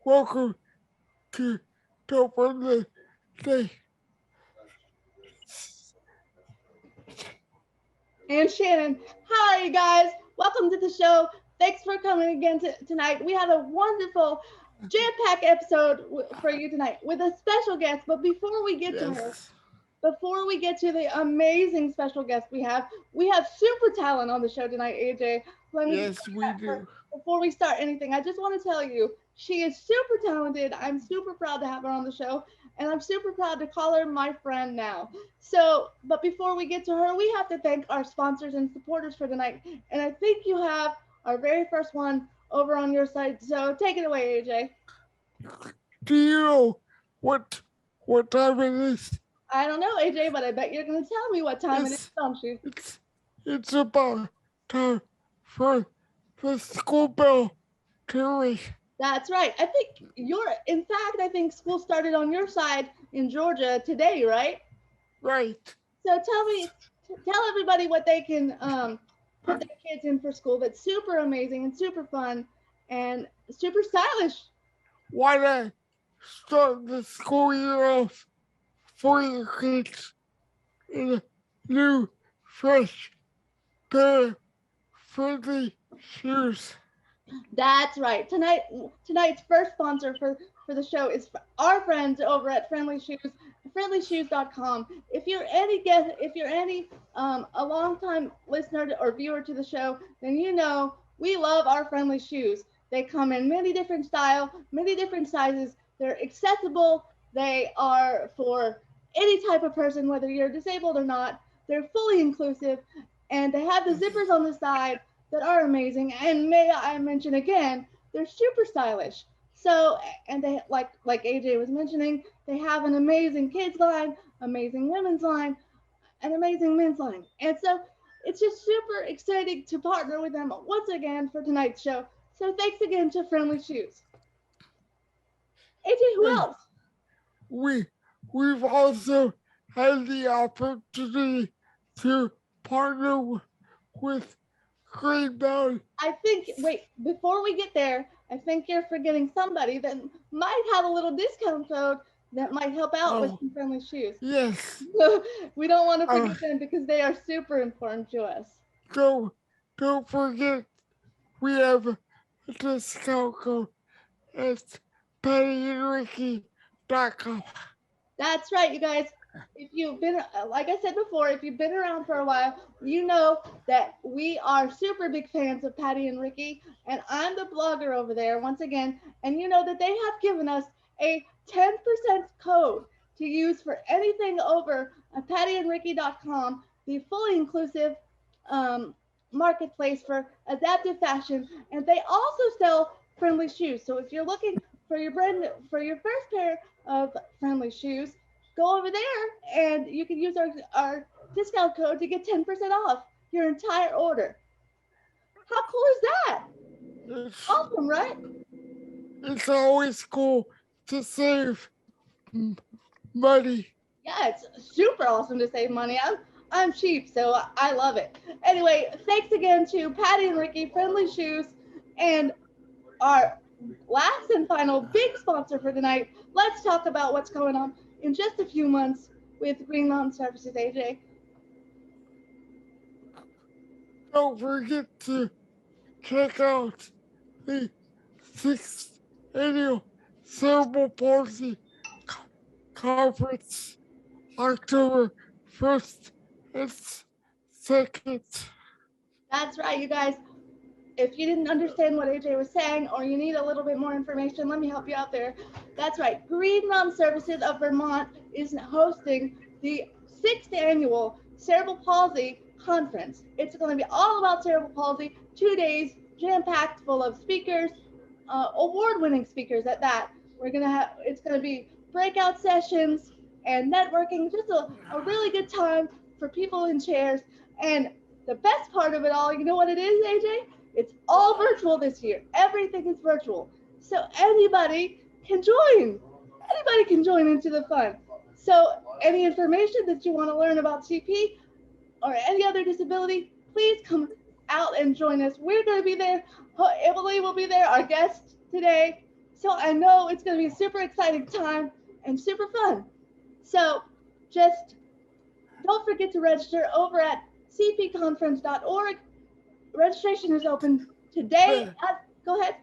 welcome to Top of the Day. And Shannon. How are you guys? Welcome to the show. Thanks for coming again tonight. We have a wonderful jam-packed episode for you tonight with a special guest. But before we get to her, Yes, before we get to the amazing special guest we have super talent on the show tonight, AJ. Let me yes, we do. before we start anything, I just want to tell you she is super talented. I'm super proud to have her on the show, and I'm super proud to call her my friend now. So, but before we get to her, we have to thank our sponsors and supporters for tonight. And I think you have our very first one over on your side. So take it away, AJ. Do you know what time it is? I don't know, AJ, but I bet you're going to tell me what time it is, It's don't you? it's it's about time for the school bell to ring. That's right. In fact, I think school started on your side in Georgia today, right? Right. So tell everybody what they can put their kids in for school that's super amazing and super fun and super stylish. Why not start the school year off for your kids in a new, fresh pair of friendly shoes? That's right. Tonight's first sponsor for the show is our friends over at Friendly Shoes, friendlyshoes.com. If you're any a long time listener or viewer to the show, then you know we love our Friendly Shoes. They come in many different style, many different sizes. They're accessible. They are for any type of person, whether you're disabled or not. They're fully inclusive, and they have the zippers on the side that are amazing. And may I mention again, they're super stylish. So, and they like AJ was mentioning, they have an amazing kids line, amazing women's line, an amazing men's line. And so it's just super exciting to partner with them once again for tonight's show. So thanks again to Friendly Shoes. AJ, who And else? we we've also had the opportunity to partner with Greenbound. I think, wait, before we get there, I think you're forgetting somebody that might have a little discount code that might help out with Oh, some Friendly Shoes. yes. So we don't want to Uh, forget them because they are super important to us. don't don't forget we have a discount code at pattyandricky.com. That's right, you guys. If you've been, like I said before, if you've been around for a while, you know that we are super big fans of Patty and Ricky, and I'm the blogger over there once again. And you know that they have given us a 10% code to use for anything over at pattyandricky.com, the fully inclusive um, marketplace for adaptive fashion. And they also sell friendly shoes. So if you're looking for your first pair of friendly shoes, go over there and you can use our discount code to get 10% off your entire order. How cool is that? It's, Awesome, right? it's always cool to save money. Yeah, it's super awesome to save money. I'm cheap, so I love it. Anyway, thanks again to Patty and Ricky, Friendly Shoes, and our last and final big sponsor for tonight. Let's talk about what's going on in just a few months with Green Mountain Services, AJ. Don't forget to check out the sixth annual cerebral palsy conference October 1st and 2nd. That's right, you guys. If you didn't understand what AJ was saying or you need a little bit more information, let me help you out there. That's right. Green Mountain Services of Vermont is hosting the sixth annual Cerebral Palsy Conference. It's going to be all about cerebral palsy, 2 days, jam packed full of speakers, award winning speakers at that. It's going to be breakout sessions and networking, just a really good time for people in chairs. And the best part of it all, you know what it is, AJ? It's all virtual this year. Everything is virtual. So anybody can join. Anybody can join into the fun. So any information that you want to learn about CP or any other disability, please come out and join us. We're going to be there. Emily will be there, our guest today. So I know it's going to be a super exciting time and super fun. So just don't forget to register over at cpconference.org. Registration is open today. Go ahead.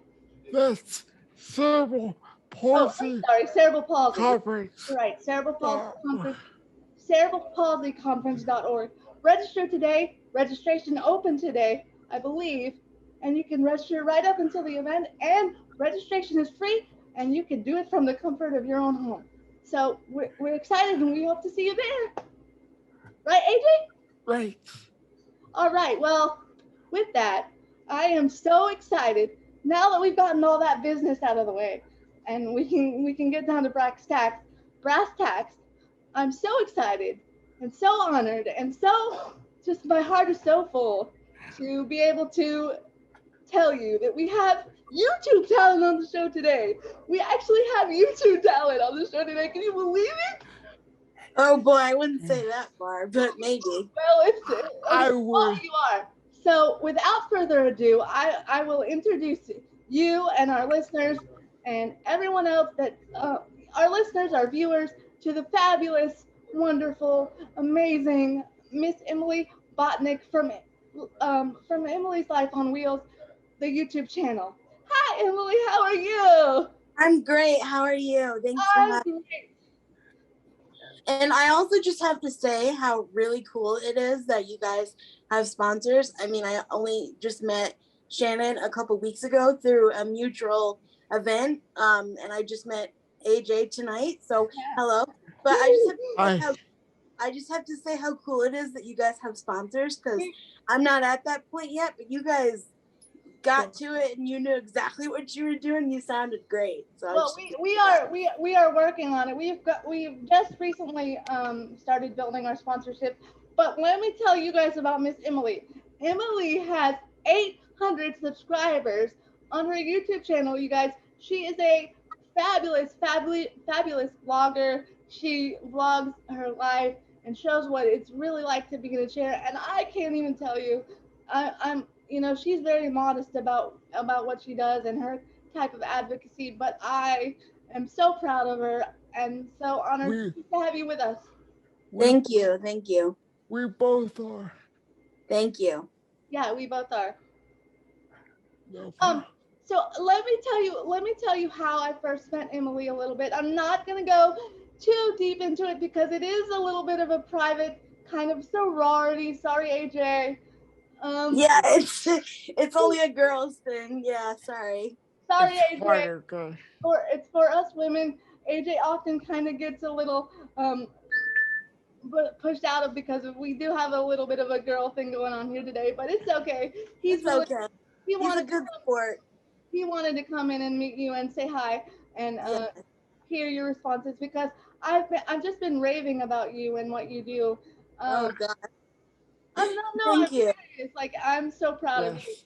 That's cerebral Oh, palsy I'm sorry, cerebral palsy. conference. You're right, cerebral palsy conference. cerebralpalsyconference.org. Register today. Registration open today, I believe, and you can register right up until the event. And registration is free, and you can do it from the comfort of your own home. So we're excited, and we hope to see you there. Right, AJ? Right. All right. Well, with that, I am so excited now that we've gotten all that business out of the way, and we can get down to brass tacks. Brass tacks. I'm so excited and so honored and so just my heart is so full to be able to tell you that we have YouTube talent on the show today. We actually have YouTube talent on the show today. Can you believe it? Oh boy, I wouldn't say that far, but maybe. Well, I would. you are. So without further ado, I will introduce you and our listeners and everyone else that our listeners, our viewers, to the fabulous, wonderful, amazing Miss Emily Bottinick from Emily's Life on Wheels, the YouTube channel. Hi, Emily. How are you? I'm great. How are you? Thanks for I'm having me. great. And I also just have to say how really cool it is that you guys have sponsors. I mean, I only just met Shannon a couple weeks ago through a mutual event, and I just met AJ tonight. So hello. But I just have to say how cool it is that you guys have sponsors, because I'm not at that point yet, but you guys got to it and you knew exactly what you were doing. You sounded great. So well, we are working on it. We've just recently started building our sponsorship. But let me tell you guys about Miss Emily. Emily has 800 subscribers on her YouTube channel. You guys, she is a fabulous vlogger. She vlogs her life and shows what it's really like to be in a chair. And I can't even tell you, I'm she's very modest about what she does and her type of advocacy, but I am so proud of her and so honored to have you with us. Thank you. We both are. Thank you. Yeah, we both are. No so let me tell you how I first met Emily a little bit. I'm not gonna go too deep into it because it is a little bit of a private kind of sorority. Sorry, AJ. Yeah, it's only a girl's thing. Yeah, sorry. Sorry, it's AJ. It's for us women. AJ often kind of gets a little pushed out of because we do have a little bit of a girl thing going on here today, but it's okay. He's okay. He's a good sport. He wanted to come in and meet you and say hi and hear your responses because I've just been raving about you and what you do. Oh God. Thank you. Serious. Like I'm so proud of you.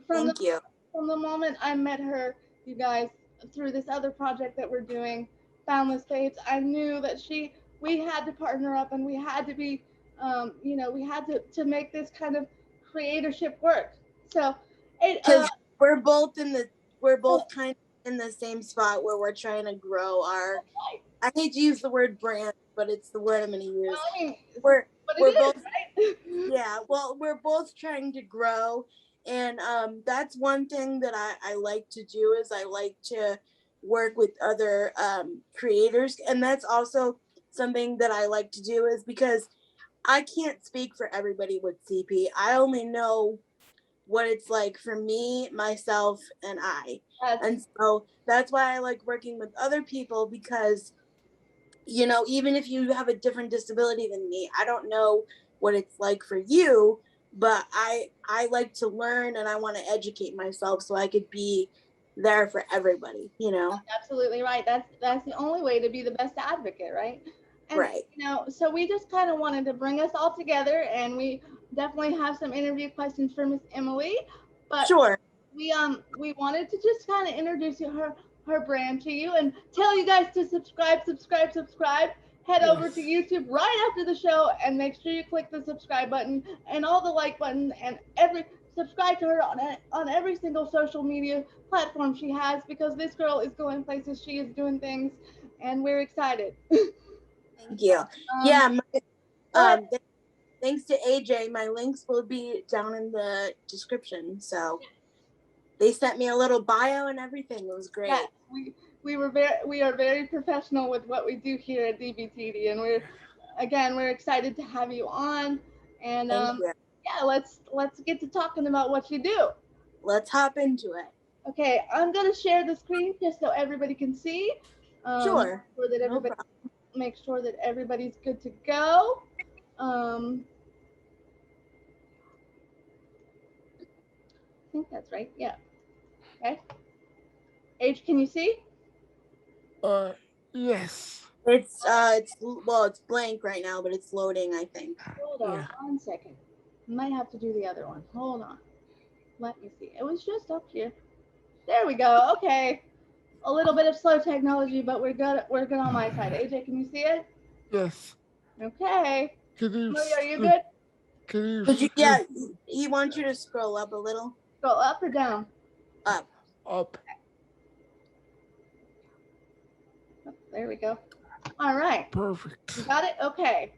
From the moment I met her, you guys, through this other project that we're doing, Boundless Fates, I knew that we had to partner up and we had to be, we had to make this kind of creatorship work. So, because we're both kind of in the same spot where we're trying to grow our. I hate to use the word brand, but it's the word I'm going to use. I mean, we're both, right? Yeah. Well, we're both trying to grow, and that's one thing that I like to do is I like to work with other creators, and that's also something that I like to do is because I can't speak for everybody with CP. I only know what it's like for me, myself, and I. And so that's why I like working with other people because, even if you have a different disability than me, I don't know what it's like for you, but I like to learn and I want to educate myself so I could be there for everybody, That's absolutely right. That's the only way to be the best advocate, right? And, right. So we just kind of wanted to bring us all together, and we definitely have some interview questions for Miss Emily. But sure. We wanted to just kind of introduce her brand to you and tell you guys to subscribe. Head over to YouTube right after the show and make sure you click the subscribe button and all the like button and subscribe to her on every single social media platform she has, because this girl is going places, she is doing things, and we're excited. Thank you. Yeah. Thanks to AJ, my links will be down in the description. So they sent me a little bio and everything. It was great. Yes, we are very professional with what we do here at DBTD, and we're excited to have you on. And yeah, let's get to talking about what you do. Let's hop into it. Okay, I'm gonna share the screen just so everybody can see. Sure. So that everybody make sure that everybody's good to go. I think that's right. Yeah. Okay. H, can you see? Yes. It's blank right now, but it's loading, I think. Hold on 1 second. Might have to do the other one. Hold on. Let me see. It was just up here. There we go. Okay. A little bit of slow technology, but we're good. We're good on my side. AJ, can you see it? Yes. Okay. Emily, are you good? Yeah, he wants you to scroll up a little. Scroll up or down? Up. Up. Oh, there we go. All right. Perfect. You got it? Okay.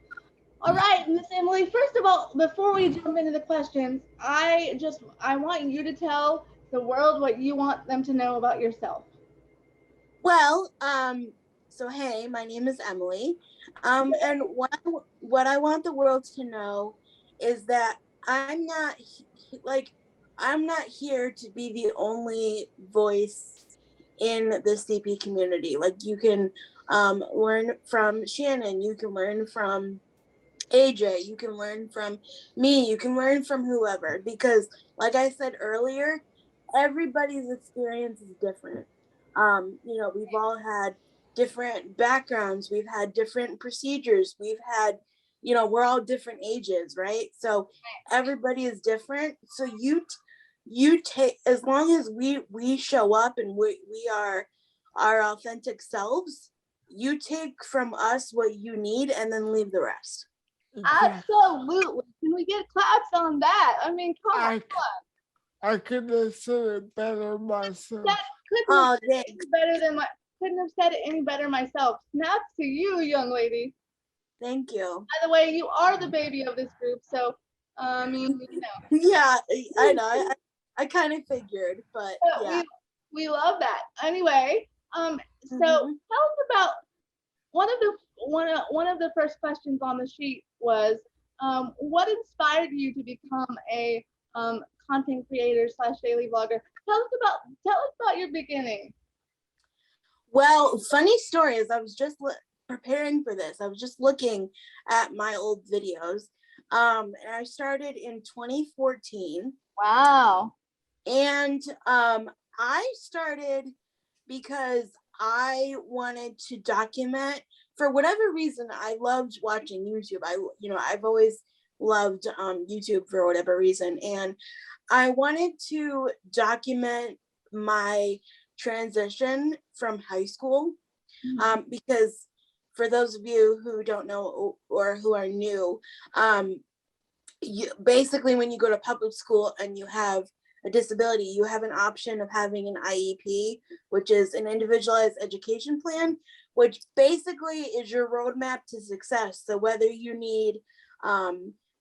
All right, Miss Emily, first of all, before we jump into the questions, I want you to tell the world what you want them to know about yourself. Well, so hey, my name is Emily. And what I want the world to know is that I'm not here to be the only voice in the CP community. Like, you can learn from Shannon, you can learn from AJ, you can learn from me, you can learn from whoever, because like I said earlier, everybody's experience is different. We've all had different backgrounds, we've had different procedures, we've had, we're all different ages, right? So everybody is different. So you take, as long as we show up and we are our authentic selves, you take from us what you need and then leave the rest. Absolutely. Can we get claps on that? I mean, come on. I couldn't have said it better myself. Couldn't have said it any better myself. Snaps to you, young lady. Thank you. By the way, you are the baby of this group, so I mean, Yeah, I know. I kind of figured, but yeah. We love that. Anyway, so tell us about one of the first questions on the sheet was, what inspired you to become a content creator / daily vlogger? Tell us about your beginning. Well, funny story is I was just preparing for this. I was just looking at my old videos. And I started in 2014. Wow. And I started because I wanted to document, for whatever reason. I loved watching YouTube. I've always loved YouTube for whatever reason, and I wanted to document my transition from high school, because for those of you who don't know or who are new, basically when you go to public school and you have a disability, you have an option of having an IEP, which is an individualized education plan, which basically is your roadmap to success. So whether you need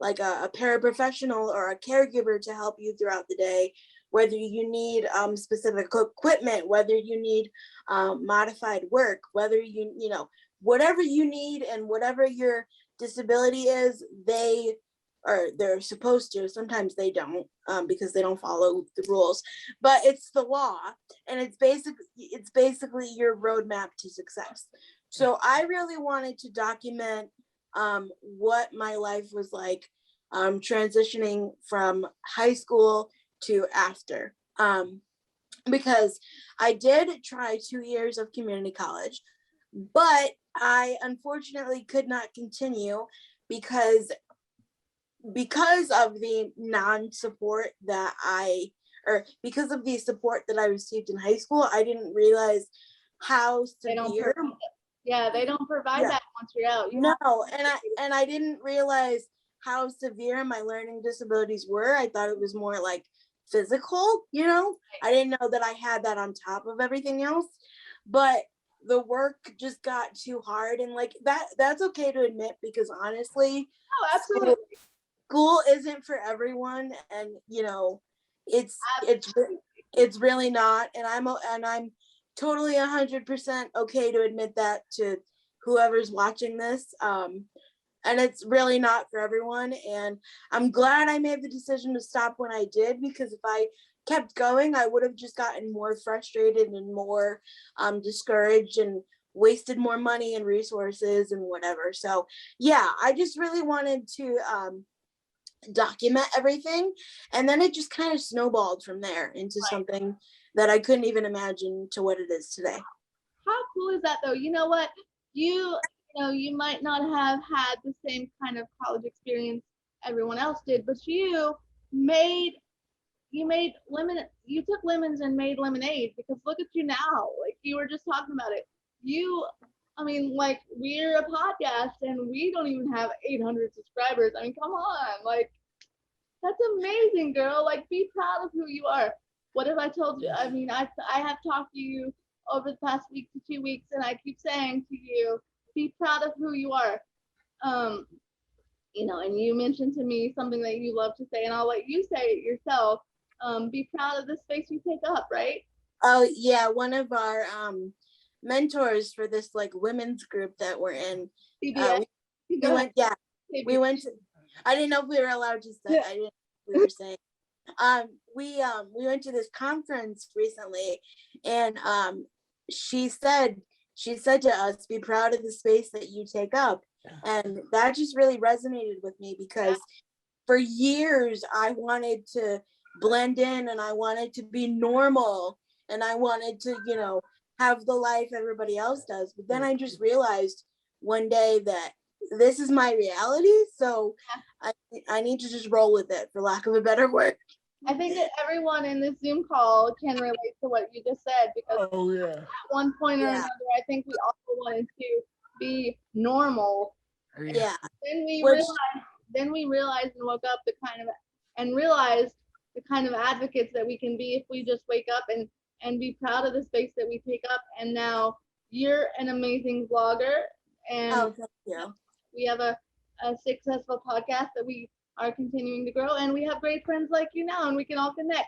like a paraprofessional or a caregiver to help you throughout the day, whether you need specific equipment, whether you need modified work, whether whatever you need and whatever your disability is, they're supposed to. Sometimes they don't, because they don't follow the rules, but it's the law, and it's basically your roadmap to success. So I really wanted to document what my life was like, transitioning from high school to after, because I did try 2 years of community college, but I unfortunately could not continue because of the non-support because of the support that I received in high school. I didn't realize how severe. They don't provide that once you're out. And I didn't realize how severe my learning disabilities were. I thought it was more like physical, you know? I didn't know that I had that on top of everything else. But the work just got too hard, and like that's okay to admit, because honestly, Oh, absolutely. school isn't for everyone, and you know, it's really not, and I'm totally 100% okay to admit that to whoever's watching this. And it's really not for everyone, and I'm glad I made the decision to stop when I did, because if I kept going, I would have just gotten more frustrated and more discouraged and wasted more money and resources and whatever. So yeah, I just really wanted to document everything, and then it just kind of snowballed from there into something that I couldn't even imagine to what it is today. How cool is that though? You know what? You know, you might not have had the same kind of college experience everyone else did, but you took lemons and made lemonade, because look at you now. Like you were just talking about it. I mean, like, we're a podcast and we don't even have 800 subscribers. I mean, come on. Like, that's amazing, girl. Like, be proud of who you are. What have I told you? I mean, I have talked to you over the past week to 2 weeks, and I keep saying to you, be proud of who you are. You know, and you mentioned to me something that you love to say, and I'll let you say it yourself. Be proud of the space you take up, right? Oh yeah, one of our mentors for this like women's group that we're in. We went to, I didn't know if we were allowed to say, I didn't know if we were saying. We went to this conference recently, and she said to us, be proud of the space that you take up. And that just really resonated with me, because for years I wanted to blend in, and I wanted to be normal, and I wanted to, you know, have the life everybody else does. But then I just realized one day that this is my reality, so I need to just roll with it, for lack of a better word. I think that everyone in this Zoom call can relate to what you just said, because at one point or another, I think we also wanted to be normal. Yeah. Then we realized and woke up realized the kind of advocates that we can be if we just wake up and be proud of the space that we take up. And now you're an amazing vlogger, and thank you. we have a successful podcast that we are continuing to grow, and we have great friends like you now, and we can all connect.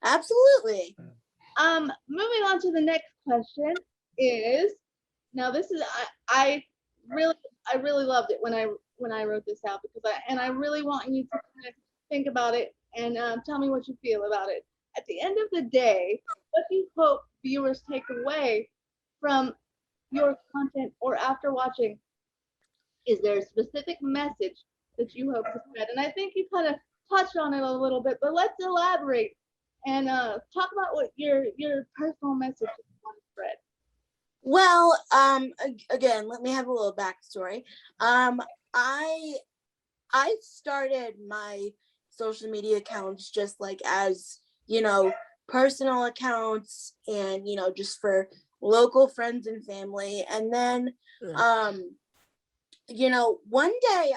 Absolutely. Moving on to the next question is, now this is I really loved it when I wrote this out, because I really want you to kind of think about it and tell me what you feel about it. At the end of the day, what do you hope viewers take away from your content, or after watching? Is there a specific message that you hope to spread? And I think you kind of touched on it a little bit, but let's elaborate and talk about what your personal message you want to spread. Well, again, let me have a little backstory. I started my social media accounts just like as, you know, personal accounts, and, you know, just for local friends and family. And then, you know, one day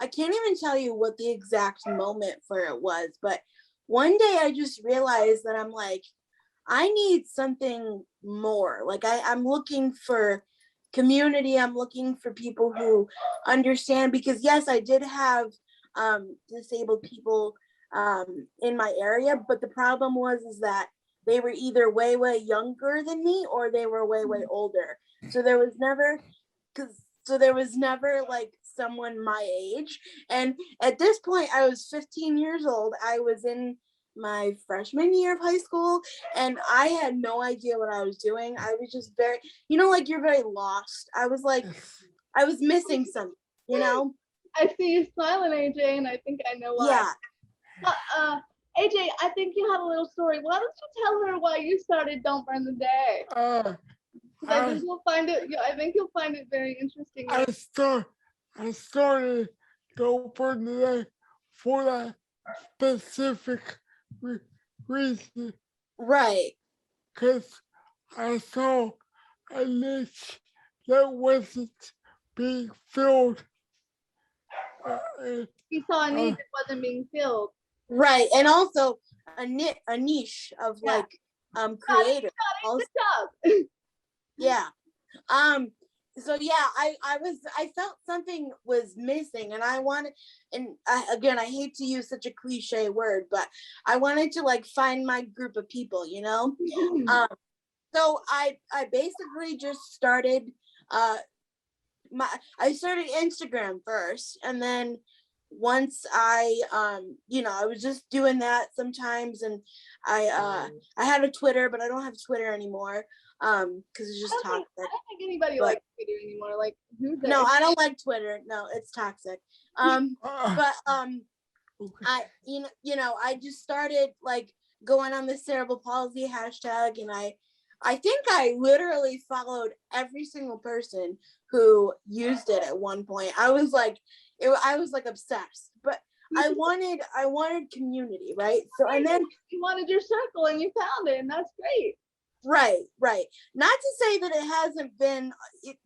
I can't even tell you what the exact moment for it was, but one day I just realized that I'm like, I need something more. Like I'm looking for community. I'm looking for people who understand, because yes, I did have disabled people in my area, but the problem is that they were either way younger than me, or they were way older. So there was never like someone my age. And at this point, I was 15 years old. I was in my freshman year of high school, and I had no idea what I was doing. I was just very, you know, like you're very lost. I was like, I was missing something, you know? I see you smiling, AJ, and I think I know why. Yeah. AJ, I think you have a little story. Why don't you tell her why you started Don't Burn the Day? I think you'll find it very interesting. I started Don't Burn the Day for that specific reason. Right. Because I saw a niche that wasn't being filled He saw a need that wasn't being filled. Right, and also a niche of like creators. Good job. Yeah. So yeah, I felt something was missing, and I wanted, and again, I hate to use such a cliche word, but I wanted to like find my group of people, you know. So I basically just started I started Instagram first, and then once I I was just doing that sometimes, and I had a Twitter, but I don't have Twitter anymore because it's just toxic. I don't think anybody likes Twitter anymore. Like, who's there? No, I don't like Twitter. No, it's toxic. But I I just started like going on the cerebral palsy hashtag, and I think I literally followed every single person who used it at one point. I was like obsessed, but I wanted community, right? So, and then you wanted your circle and you found it, and that's great. Right. Not to say that it hasn't been, it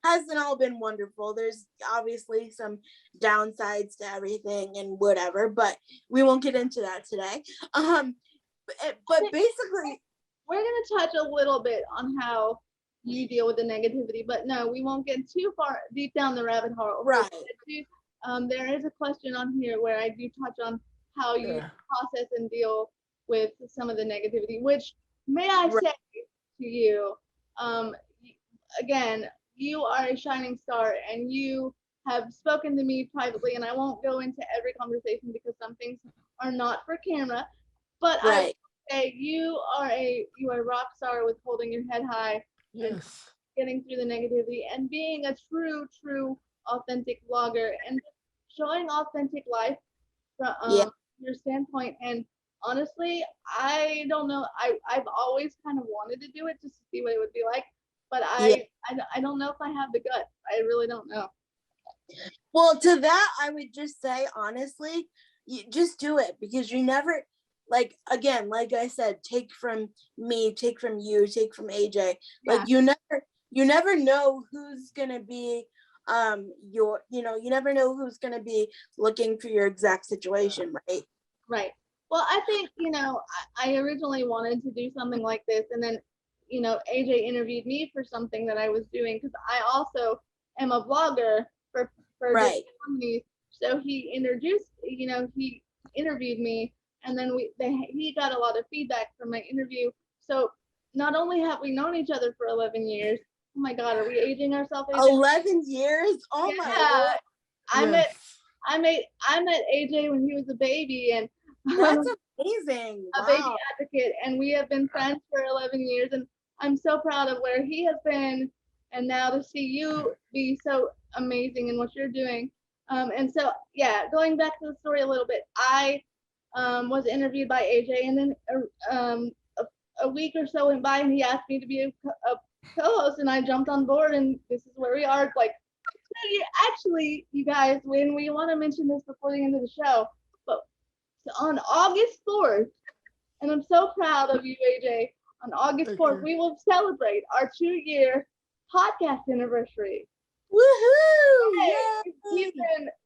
hasn't all been wonderful. There's obviously some downsides to everything and whatever, but we won't get into that today. But basically, we're going to touch a little bit on how you deal with the negativity, but no, we won't get too far deep down the rabbit hole. Right. There is a question on here where I do touch on how you process and deal with some of the negativity, which may I say to you, again, you are a shining star, and you have spoken to me privately, and I won't go into every conversation because some things are not for camera, but I would say you are a rock star with holding your head high, and getting through the negativity, and being a true authentic vlogger, and showing authentic life from your standpoint. And honestly, I don't know. I've always kind of wanted to do it just to see what it would be like, but I don't know if I have the guts. I really don't know. Well, to that, I would just say, honestly, you just do it, because you never, like, again, like I said, take from me, take from you, take from AJ. Like, you never know who's gonna be you never know who's gonna be looking for your exact situation, right? Right. Well, I think, I originally wanted to do something like this, and then, AJ interviewed me for something that I was doing, because I also am a vlogger for different companies. So he he interviewed me, and then he got a lot of feedback from my interview. So not only have we known each other for 11 years, oh my God, are we aging ourselves? 11 years? Oh my God. I met AJ when he was a baby, and that's amazing. A baby advocate, and we have been friends for 11 years, and I'm so proud of where he has been, and now to see you be so amazing in what you're doing. And so, going back to the story a little bit, I was interviewed by AJ, and then a week or so went by, and he asked me to be a co-host, and I jumped on board, and this is where we are. Like, actually, you guys, when we want to mention this before the end of the show, but on August 4th, and I'm so proud of you, AJ, on August 4th, we will celebrate our 2-year podcast anniversary. Woohoo! Hey,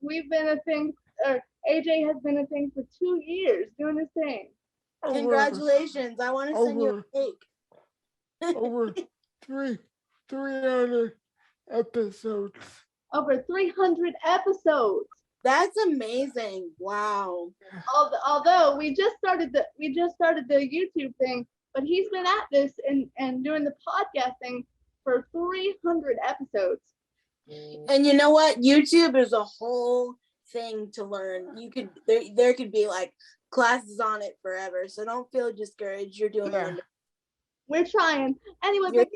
we've been a thing, or AJ has been a thing for 2 years doing this thing. Congratulations. I want to send you a cake. Over 300 episodes. Over 300 episodes. That's amazing. Wow. Although we just started the YouTube thing, but he's been at this and doing the podcast thing for 300 episodes. And you know what? YouTube is a whole thing to learn. You could there could be like classes on it forever. So don't feel discouraged. You're doing wonderful. We're trying. Anyway, but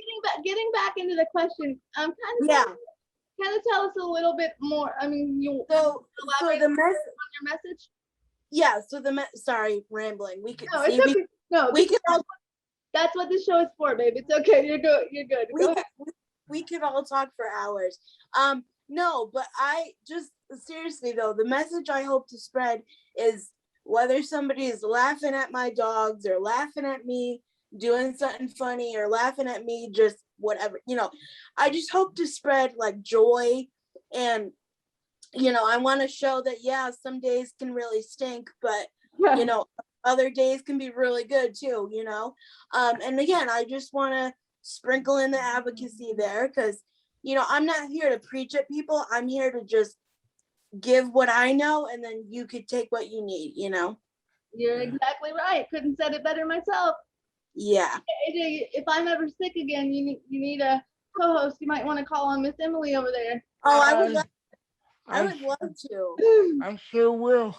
getting back into the question, kind of tell us a little bit more. I mean, so the on your message. Yeah. So sorry, rambling. We could that's what this show is for, babe. It's okay. You're good. Go ahead. We could all talk for hours. No, but I just seriously though, the message I hope to spread is whether somebody is laughing at my dogs or laughing at me doing something funny or laughing at me, just whatever, I just hope to spread like joy and you know, I want to show that, yeah, some days can really stink, but, Yeah. you know, other days can be really good too, you know? And again, I just want to sprinkle in the advocacy there because, you know, I'm not here to preach at people. I'm here to just give what I know, and then you could take what you need, you know? You're exactly right. Couldn't said it better myself. Yeah. AJ, if I'm ever sick again, you need a co-host. You might want to call on Miss Emily over there. Oh, I I would love to. sure will.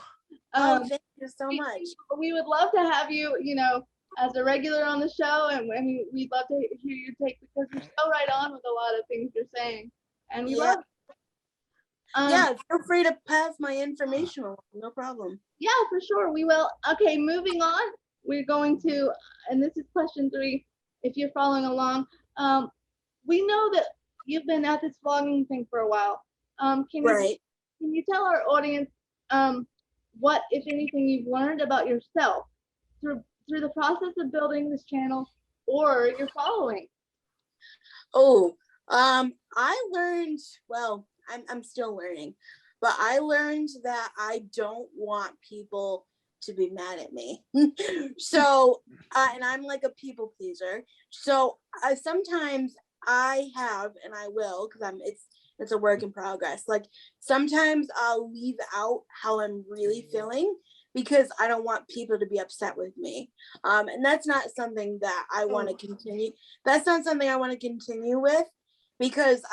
Oh, thank you so much. We would love to have you, you know, as a regular on the show, and we'd love to hear your take because you're so right on with a lot of things you're saying, and we love. Yeah, feel free to pass my information along, no problem. Yeah, for sure, we will. Okay, moving on. We're going to, and this is question 3. If you're following along, we know that you've been at this vlogging thing for a while. Can you tell our audience what, if anything, you've learned about yourself through the process of building this channel or your following? Oh, I learned, well, I'm still learning, but I learned that I don't want people to be mad at me. So, and I'm like a people pleaser. So sometimes I have, and I will, because it's a work in progress. Like sometimes I'll leave out how I'm really feeling because I don't want people to be upset with me. And that's not something that I want to continue. That's not something I want to continue with because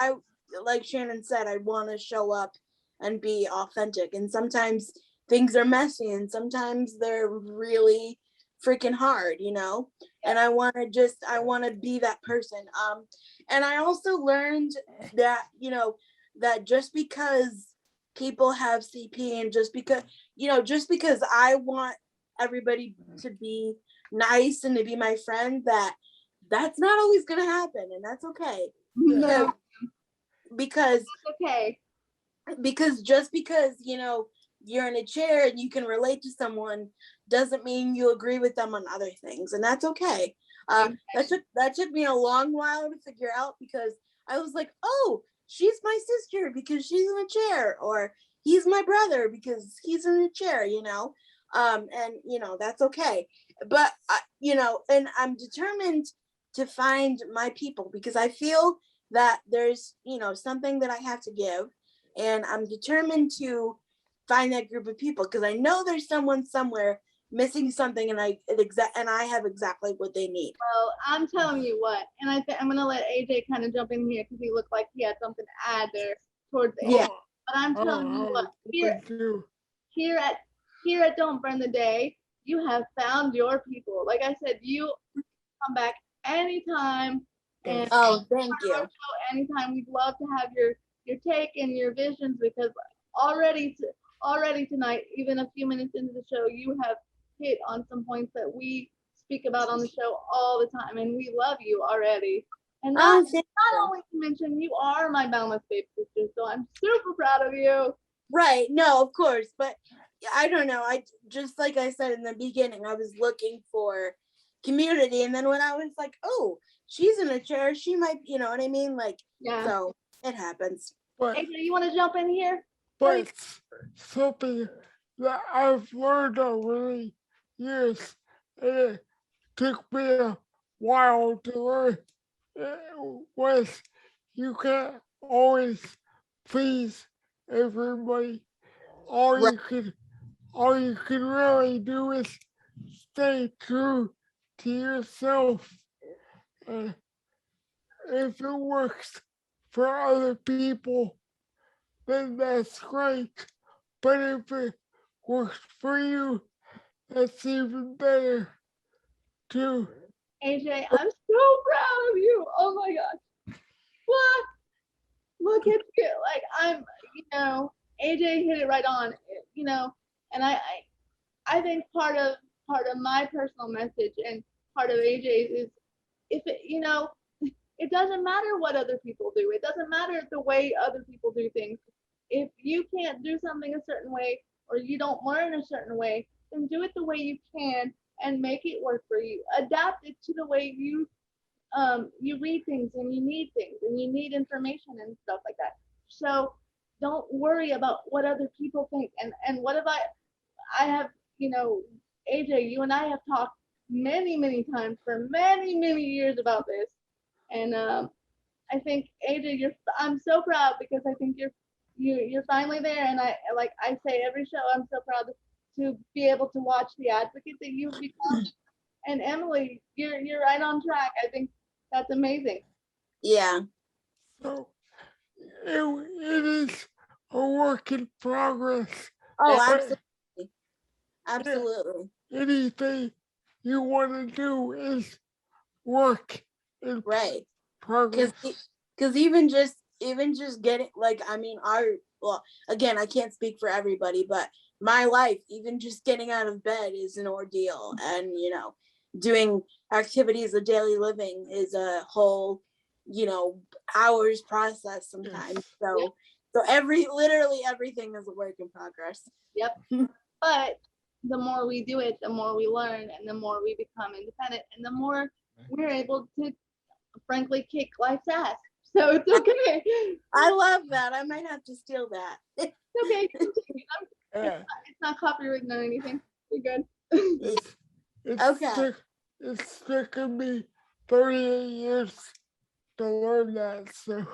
like Shannon said, I want to show up and be authentic. And sometimes things are messy and sometimes they're really freaking hard, you know? And I want to be that person. And I also learned that, you know, that just because people have CP and just because I want everybody to be nice and to be my friend, that's not always going to happen. And that's okay. No. Because okay. Because just because, you know, you're in a chair and you can relate to someone doesn't mean you agree with them on other things. And that's okay. That took me a long while to figure out because I was like, oh, she's my sister because she's in a chair, or he's my brother because he's in a chair, you know? And, you know, that's okay. But, you know, and I'm determined to find my people because I feel that there's, you know, something that I have to give. And I'm determined to find that group of people because I know there's someone somewhere missing something, and I have exactly what they need. Well, I'm telling you what, and I'm gonna let AJ kind of jump in here because he looked like he had something to add there towards the end. But I'm telling you what, here at Don't Burn the Day, you have found your people. Like I said, you come back anytime. And thank you. Anytime, we'd love to have your take and your visions because already tonight, even a few minutes into the show, you have hit on some points that we speak about on the show all the time, and we love you already. And not only to mention, you are my boundless babe sister, so I'm super proud of you. Right? No, of course, but I don't know. I just, like I said in the beginning, I was looking for community, and then when I was like, oh, she's in a chair, she might, you know what I mean? Like, so it happens. But, AJ, you want to jump in here? But something that I've learned over the years, and it took me a while to learn, was you can't always please everybody. All you can really do is stay true to yourself. And if it works for other people, then that's great. But if it works for you, that's even better too. AJ, I'm so proud of you. Oh my gosh. What? Look at you. Like, I'm, you know, AJ hit it right on, you know, and I think part of my personal message and part of AJ's is, if it, you know, it doesn't matter what other people do. It doesn't matter the way other people do things. If you can't do something a certain way or you don't learn a certain way, then do it the way you can and make it work for you. Adapt it to the way you read things and you need information and stuff like that. So don't worry about what other people think. And what if I have, you know, AJ, you and I have talked many times for many years about this. And I think AJ, I'm so proud because I think you're finally there. And I, like I say every show, I'm so proud to be able to watch the advocate that you've become. And Emily, you're right on track. I think that's amazing. Yeah. So it is a work in progress. Oh, But absolutely. anything you want to do is work in Right. progress. Because even just getting, like, I mean, well, again, I can't speak for everybody, but my life, even just getting out of bed is an ordeal. And, you know, doing activities of daily living is a whole, you know, hours process sometimes. So literally everything is a work in progress. Yep. But the more we do it, the more we learn, and the more we become independent, and the more we're able to, frankly, kick life's ass. So it's okay. I love that. I might have to steal that. It's okay. It's not copywritten or anything. You're good. Okay. It's taken me 38 years to learn that. So,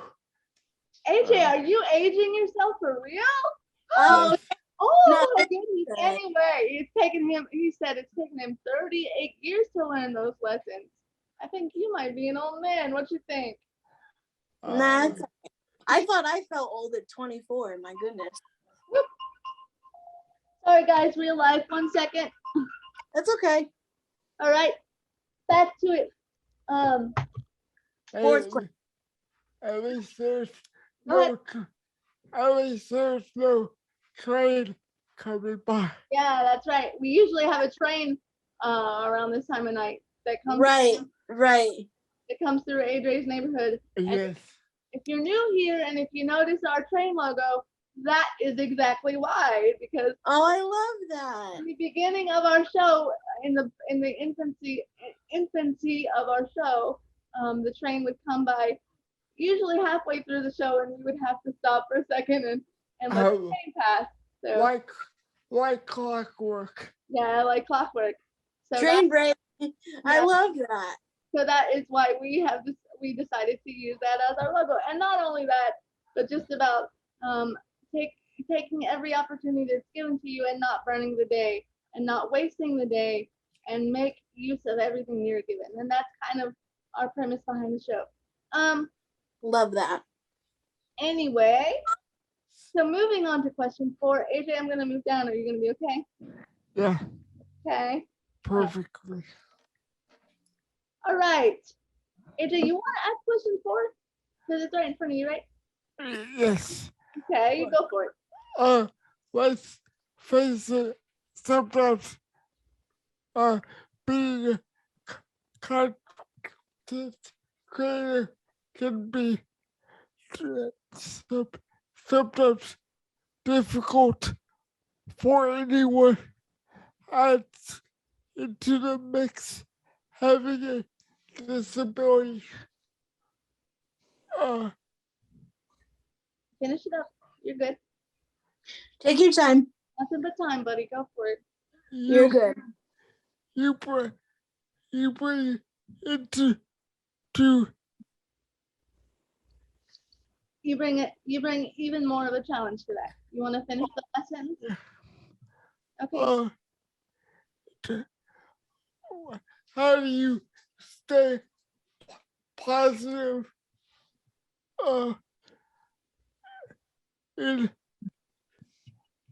AJ, are you aging yourself for real? Oh, Oh my goodness. Anyway, it's taken him, he said it's taken him 38 years to learn those lessons. I think you might be an old man. What you think? Nah, I thought I felt old at 24. My goodness. Whoop. Sorry, guys. Real life. 1 second. That's okay. All right. Back to it. Fourth question. At least there's Go no train coming by. Yeah, that's right. We usually have a train around this time of night that comes. Right. It comes through AJ's neighborhood. Yes. If you're new here and if you notice our train logo, that is exactly why. Because I love that. in the beginning of our show, in the infancy of our show, the train would come by, usually halfway through the show, and we would have to stop for a second and let the train pass. So like clockwork. Yeah, like clockwork. So train break. I love that. So that is why we decided to use that as our logo. And not only that, but just about taking every opportunity that's given to you and not burning the day and not wasting the day, and make use of everything you're given. And that's kind of our premise behind the show. Love that. Anyway, so moving on to question 4. AJ, I'm going to move down. Are you going to be okay? Yeah. Okay. Perfectly. All right. AJ, you want to ask question 4? Because it's right in front of you, right? Yes. Okay, you go for it. Let's face it, sometimes being a content creator can be sometimes difficult for anyone adds into the mix having a disability. Finish it up. You're good. Take your time. Nothing but time, buddy. Go for it. You're good. You bring into you bring even more of a challenge to that. You want to finish the last sentence? Okay. How do you stay positive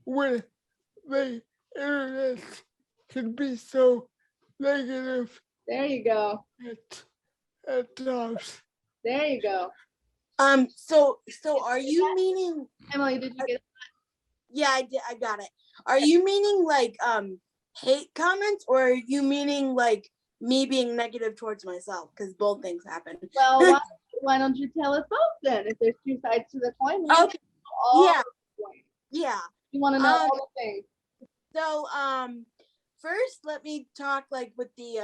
when the internet can be so negative? There you go. At times. There you go. So are you meaning, Emily, did you get that? Yeah, I did. I got it. Are you meaning like hate comments, or are you meaning like me being negative towards myself? Because both things happen. Well, why don't you tell us both then? If there's two sides to the coin. Okay. Yeah. You want to know all the things. So first let me talk like with the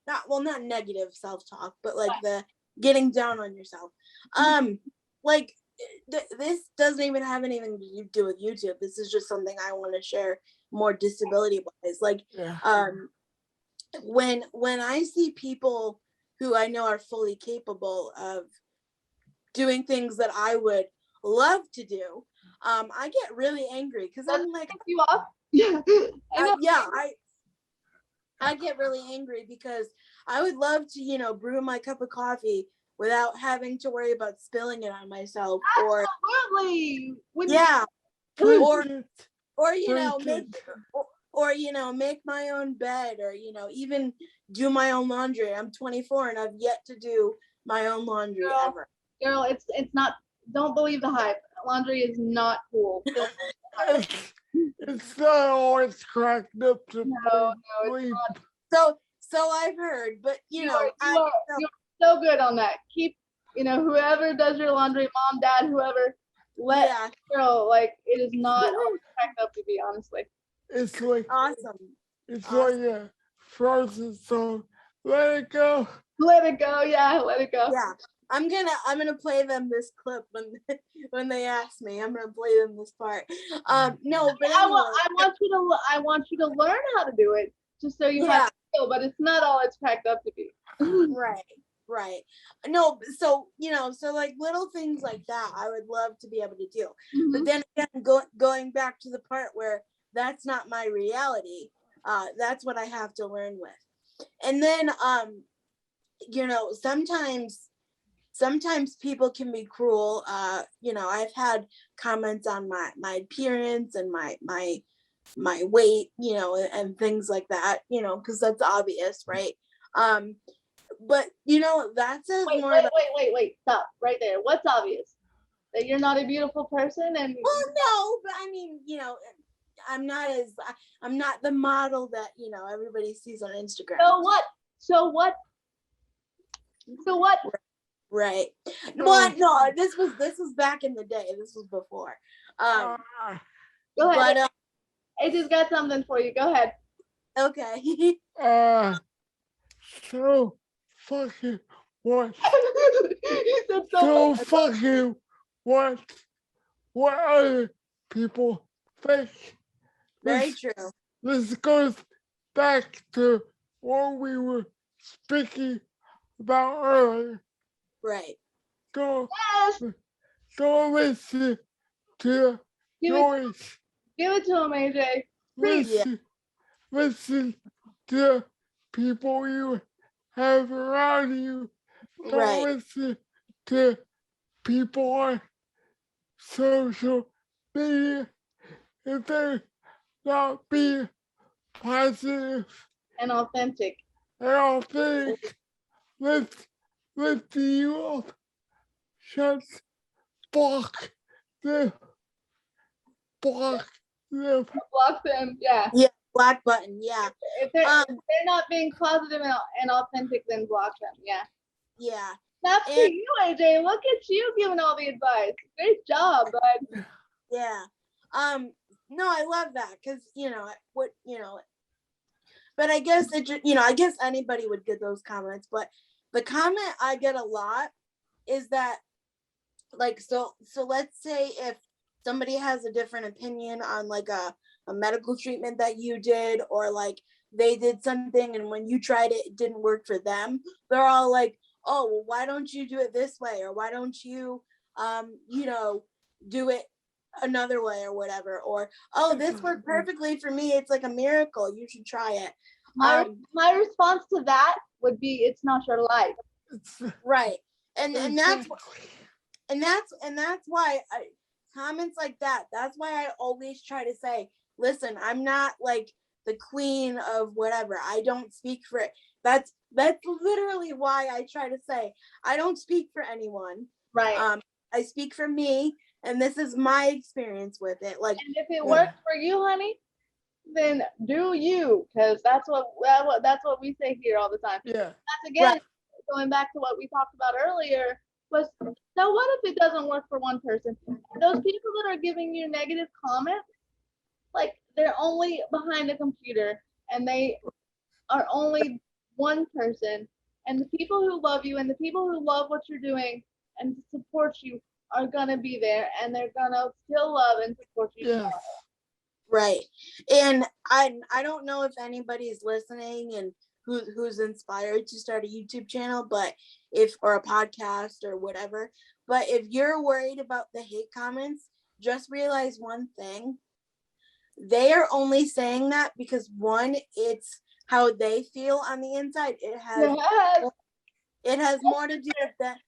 not negative self-talk, but like the getting down on yourself. Like this doesn't even have anything to do with YouTube. This is just something I want to share more disability wise. Like, when I see people who I know are fully capable of doing things that I would love to do, I get really angry because I'm like, you off? Yeah, I get really angry because I would love to, you know, brew my cup of coffee without having to worry about spilling it on myself, or absolutely. or you know, make my own bed, or you know, even do my own laundry. I'm 24 and I've yet to do my own laundry ever. Girl, it's not. Don't believe the hype. Laundry is not cool. It's not always cracked up to no, it's not. So I've heard, but you're so good on that. Keep, you know, whoever does your laundry, mom, dad, whoever, girl, like, it is not always cracked up to be, honestly. It's like awesome. It's like a Frozen song. Let it go. Let it go. Yeah, let it go. Yeah. I'm gonna play them this clip when they ask me. I'm gonna play them this part. No, but anyway. I want you to learn how to do it, just so you have to feel, but it's not all it's cracked up to be. Right. No, so you know, so like little things like that, I would love to be able to do. Mm-hmm. But then again, going back to the part where that's not my reality, that's what I have to learn with. And then, you know, sometimes people can be cruel. You know, I've had comments on my appearance and my weight, you know, and things like that, you know, because that's obvious, right? But you know, that says more about. Wait, stop right there. What's obvious? That you're not a beautiful person? And well, no, but I mean, you know, I'm not the model that, you know, everybody sees on Instagram. So what? Right. Well, no, this was back in the day. This was before. Go ahead. But, I just got something for you. Go ahead. Okay. So fucking what? so fucking what other people think. Very true. This goes back to what we were speaking about earlier. Right. Don't listen to noise. Give it to him, AJ. Listen to people you have around you. Don't listen to people on social media if they're not being positive and authentic. Lift you up. Just block them. Block them, yeah. Yeah, black button, yeah. If they're not being positive and authentic, then block them, yeah. Yeah. That's for you, AJ. Look at you giving all the advice. Great job, bud. Yeah. No, I love that because, you know, but I guess I guess anybody would get those comments, but the comment I get a lot is that, like, so let's say if somebody has a different opinion on like a medical treatment that you did, or like they did something and when you tried it, it didn't work for them. They're all like, oh, well, why don't you do it this way? Or why don't you, you know, do it another way or whatever? Or, oh, this worked perfectly for me. It's like a miracle. You should try it. My response to that would be, it's not your life. Right. And that's why comments like that, that's why I always try to say, listen, I'm not like the queen of whatever. I don't speak for it. That's literally why I try to say I don't speak for anyone. Right. I speak for me, and this is my experience with it. Like, and if it works for you, honey, then do you, because that's what we say here all the time. Yeah. That's again going back to what we talked about earlier. Was, so what if it doesn't work for one person? Those people that are giving you negative comments, like, they're only behind a computer and they are only one person, and the people who love you and the people who love what you're doing and support you are gonna be there, and they're gonna still love and support you. Yes. Right. And I don't know if anybody's listening and who's inspired to start a YouTube channel, but or a podcast or whatever. But if you're worried about the hate comments, just realize one thing. They are only saying that because one, it's how they feel on the inside. Yes. It has more to do with that.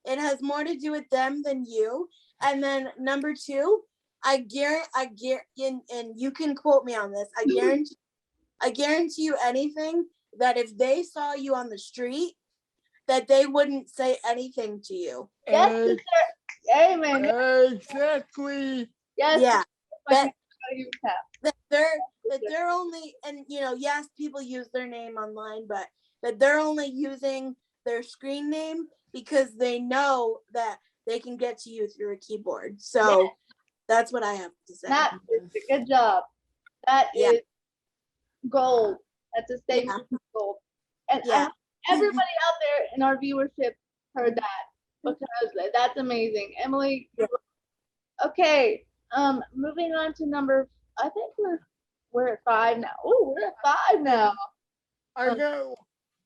It has more to do with them than you. And then number two, I guarantee, and you can quote me on this. I guarantee you anything that if they saw you on the street, that they wouldn't say anything to you. Yes, sister. Amen. Exactly. Yes. Yeah. That, that they're only, and yes, people use their name online, but that they're only using their screen name because they know that they can get to you through a keyboard. So that's what I have to say. that is a good job. That is gold. That's a statement of gold. And I hope everybody out there in our viewership heard that, because that's amazing. Emily, okay. Moving on to I think we're at 5 now. Oh, we're at 5 now. I got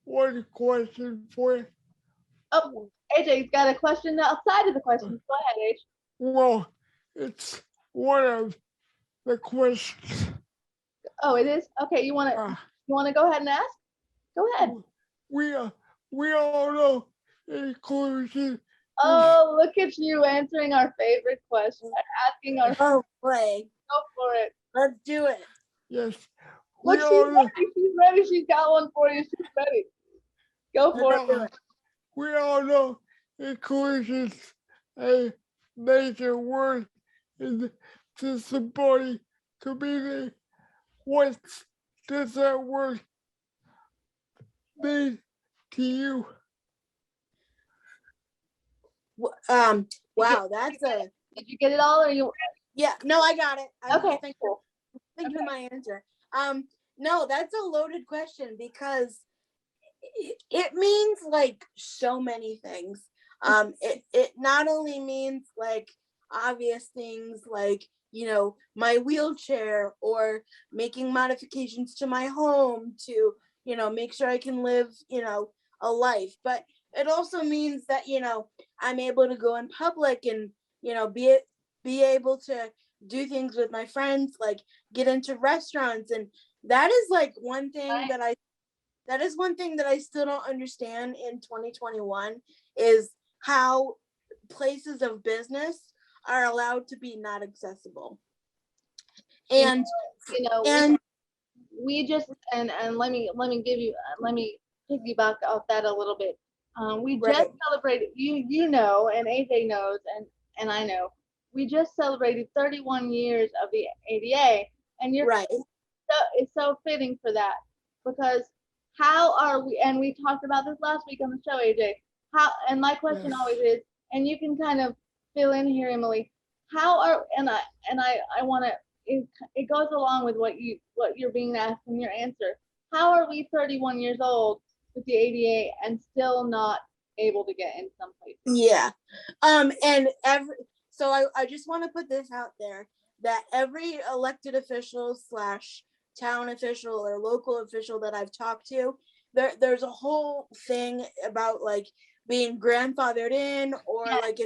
one question for you. Oh, AJ's got a question outside of the questions. Go ahead, AJ. Well, it's one of the questions. Oh, it is? Okay, you wanna go ahead and ask? Go ahead. We all know inclusion. Oh, look at you answering our favorite question. Asking our Oh, play. Go for it. Let's do it. Yes. Look, she's ready. She's got one for you. She's ready. Go for it. We all know inclusion is a major word in the supporting community. What does that word mean to you? Wow, that's a. Did you get it all, or you? Yeah, no, I got it. Okay, cool. Thank you for my answer. No, that's a loaded question because it means like so many things. It not only means like obvious things like my wheelchair or making modifications to my home to make sure I can live a life, but it also means that I'm able to go in public and be able to do things with my friends, like get into restaurants. And that is like one thing that I still don't understand in 2021 is how places of business are allowed to be not accessible. And we just and let me piggyback off that a little bit. We just celebrated, and AJ knows, and I know, we just celebrated 31 years of the ADA, and you're right. It's so fitting for that, because how are we? And we talked about this last week on the show, AJ. And my question always is, and you can kind of fill in here, Emily. How are I want to. It goes along with what you're being asked in your answer. How are we 31 years old with the ADA and still not able to get in some places? Yeah. So I just want to put this out there that every elected official / town official or local official that I've talked to, there's a whole thing about like being grandfathered in, or like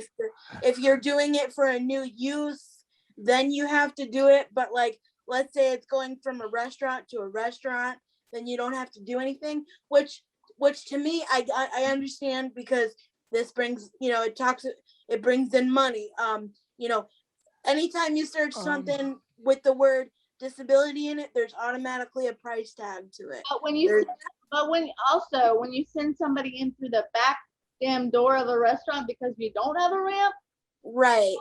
if you're doing it for a new use, then you have to do it. But like, let's say it's going from a restaurant to a restaurant, then you don't have to do anything, which to me, I understand, because this brings, it brings in money. Anytime you search something with the word disability in it, there's automatically a price tag to it. But when you send somebody in through the back damn door of a restaurant because you don't have a ramp, right?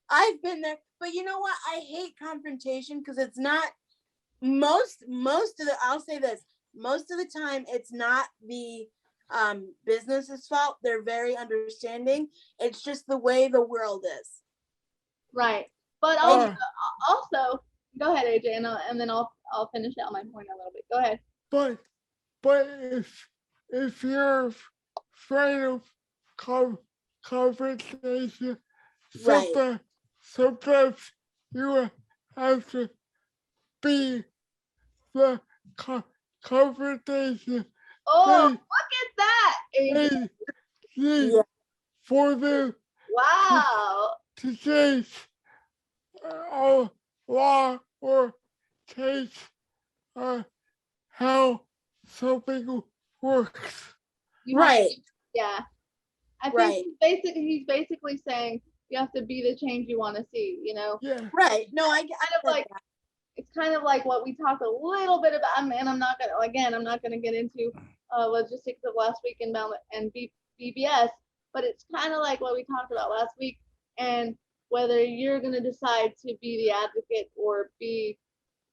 I've been there, but you know what? I hate confrontation because it's not most of the. I'll say this: most of the time, it's not the business's fault. They're very understanding. It's just the way the world is. Right. But also, go ahead, AJ, and then I'll finish out my point a little bit. Go ahead. But if you're afraid of conversation. Right. Sometimes you have to be the conversation Oh, they, look at that, AJ. they need Yeah. for them Wow. to change a law or change how something works. You have, Right. yeah. I think Right. he's basically saying you have to be the change you want to see, you know? Yeah. Right. No, I Kind of like, it's kind of like what we talked a little bit about, and I'm not gonna get into logistics of last week and BBS, but it's kind of like what we talked about last week, and whether you're gonna decide to be the advocate or be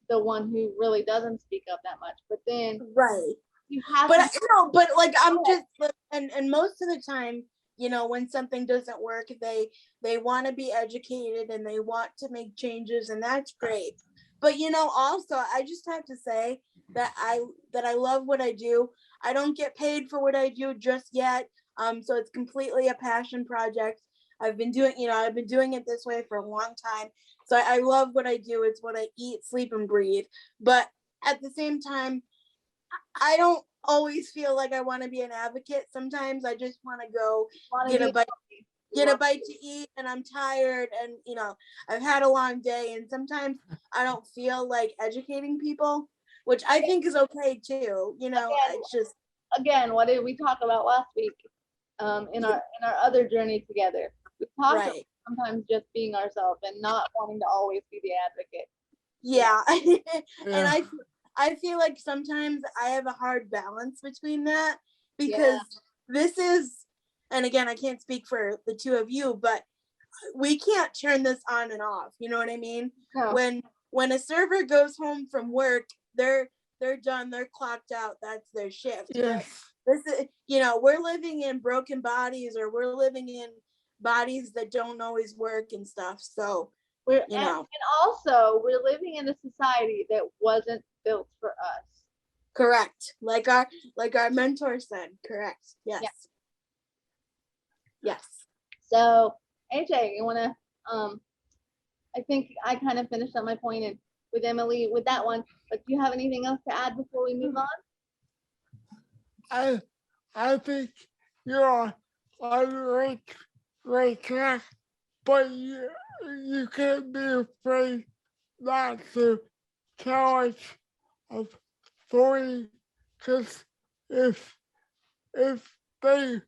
the one who really doesn't speak up that much. But then right. you have But to. but like I'm just and most of the time, you know, when something doesn't work, they want to be educated and they want to make changes, and that's great. But you know, also I just have to say that I love what I do. I don't get paid for what I do just yet. So it's completely a passion project. I've been doing it this way for a long time. So I love what I do. It's what I eat, sleep, and breathe. But at the same time, I don't always feel like I want to be an advocate. Sometimes I just want to go get a bite to eat, and I'm tired, and you know, I've had a long day, and sometimes I don't feel like educating people, which I think is okay too. You know, it's just Again, what did we talk about last week? In our other journey together, we talked about sometimes just being ourselves and not wanting to always be the advocate. Yeah. Yeah. And I feel like sometimes I have a hard balance between that, because this is, and again, I can't speak for the two of you, but we can't turn this on and off. You know what I mean? No. When a server goes home from work, they're done, they're clocked out, that's their shift. Yes. This is, you know, we're living in broken bodies, or we're living in bodies that don't always work and stuff. So and also we're living in a society that wasn't built for us. Correct. Like our mentor said. Correct. Yes. Yes. So AJ, you wanna I think I kind of finished up my point with Emily with that one, but do you have anything else to add before we move on? I think you're on the right track, but you can't be afraid not to challenge authority, because if they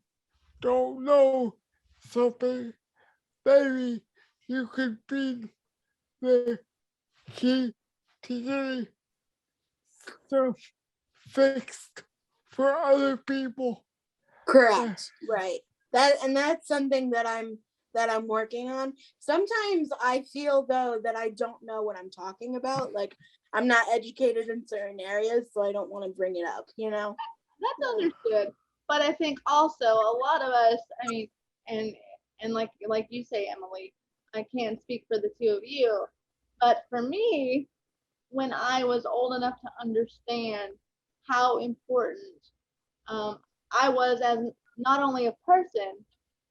don't know something, maybe you could be the key to getting stuff fixed for other people. Correct. Right. That's something that I'm working on. Sometimes I feel though that I don't know what I'm talking about. Like I'm not educated in certain areas, so I don't want to bring it up, you know? That's understood. But I think also a lot of us, I mean, and like you say, Emily, I can't speak for the two of you, but for me, when I was old enough to understand how important I was as not only a person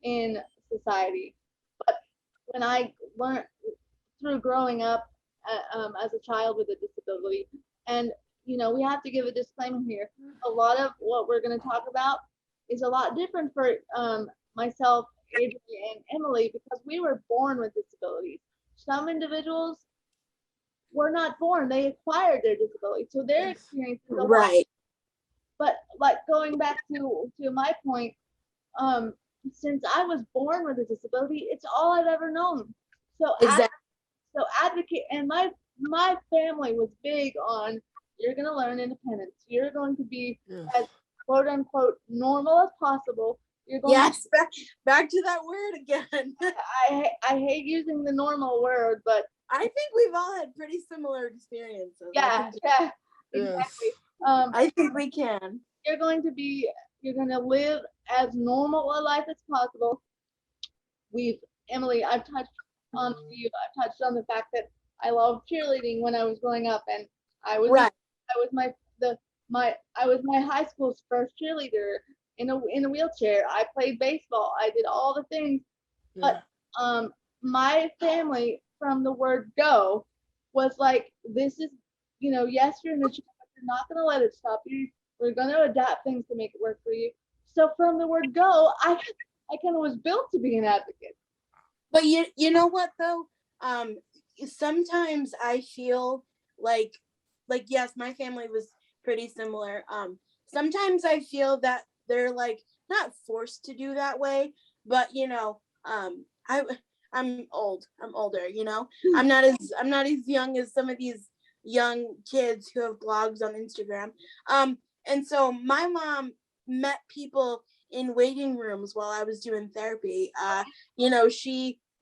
in society, but when I learned through growing up as a child with a disability. And you know, we have to give a disclaimer here. A lot of what we're going to talk about is a lot different for myself, Adrian, and Emily, because we were born with disabilities. Some individuals were not born; they acquired their disability, so their experience is a lot. But like going back to my point, since I was born with a disability, it's all I've ever known. So advocate, and my family was big on, you're going to learn independence. You're going to be as quote unquote normal as possible. You're going back to that word again. I hate using the normal word, but I think we've all had pretty similar experiences. Yeah, exactly. I think we can. You're going to live as normal a life as possible. Emily, I've touched on the fact that I loved cheerleading when I was growing up, and I was my high school's first cheerleader. in a wheelchair. I played baseball. I did all the things. Yeah. But my family, from the word go, was like, this is, yes, you're in a chair, but you're not going to let it stop you. We're going to adapt things to make it work for you. So from the word go, I kind of was built to be an advocate. But you know what though? Sometimes I feel like yes, my family was pretty similar. Sometimes I feel that they're like not forced to do that way, but I'm old. I'm older, I'm not as young as some of these young kids who have blogs on Instagram. And so my mom met people in waiting rooms while I was doing therapy.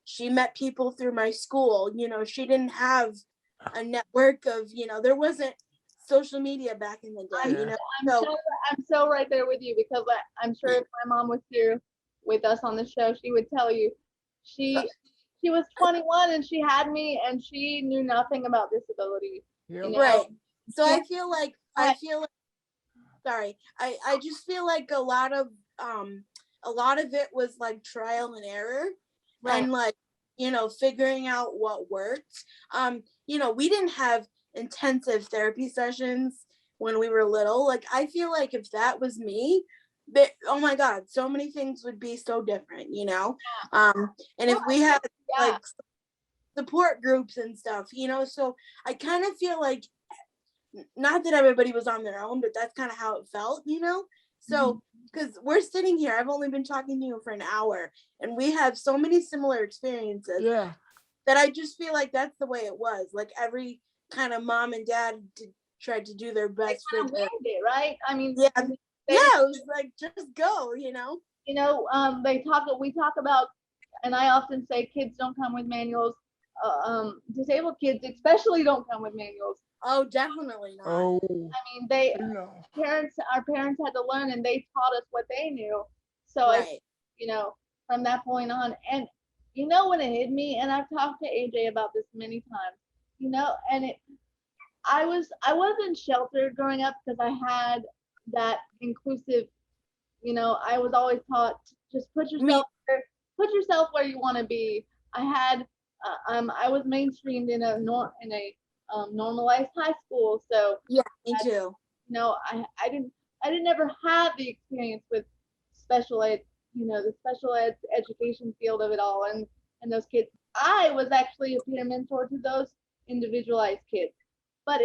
She met people through my school. She didn't have a network of, there wasn't social media back in the day. I'm so right there with you, because I'm sure if my mom was here with us on the show, she would tell you she was 21 and she had me and she knew nothing about disability. Yep. Right. So I feel like sorry. I just feel like a lot of it was like trial and error. Right. And like, figuring out what worked. We didn't have intensive therapy sessions when we were little. Like, I feel like if that was me, that, oh my God, so many things would be so different, and if we had like support groups and stuff, so I kind of feel like, not that everybody was on their own, but that's kind of how it felt, so because we're sitting here, I've only been talking to you for an hour and we have so many similar experiences that I just feel like that's the way it was. Like every kind of mom and dad tried to do their best for it, right? I mean, it was like, just go, we talk about, and I often say kids don't come with manuals. Disabled kids especially don't come with manuals. Oh, definitely not. Oh. I mean, our parents had to learn, and they taught us what they knew. So right. From that point on, and when it hit me, and I've talked to AJ about this many times, and I wasn't sheltered growing up because I had that inclusive, I was always taught, just put yourself where you want to be. I was mainstreamed in a normalized high school, so yeah, me too. I didn't ever have the experience with special ed, the special ed education field of it all, and those kids. I was actually a peer mentor to those individualized kids, but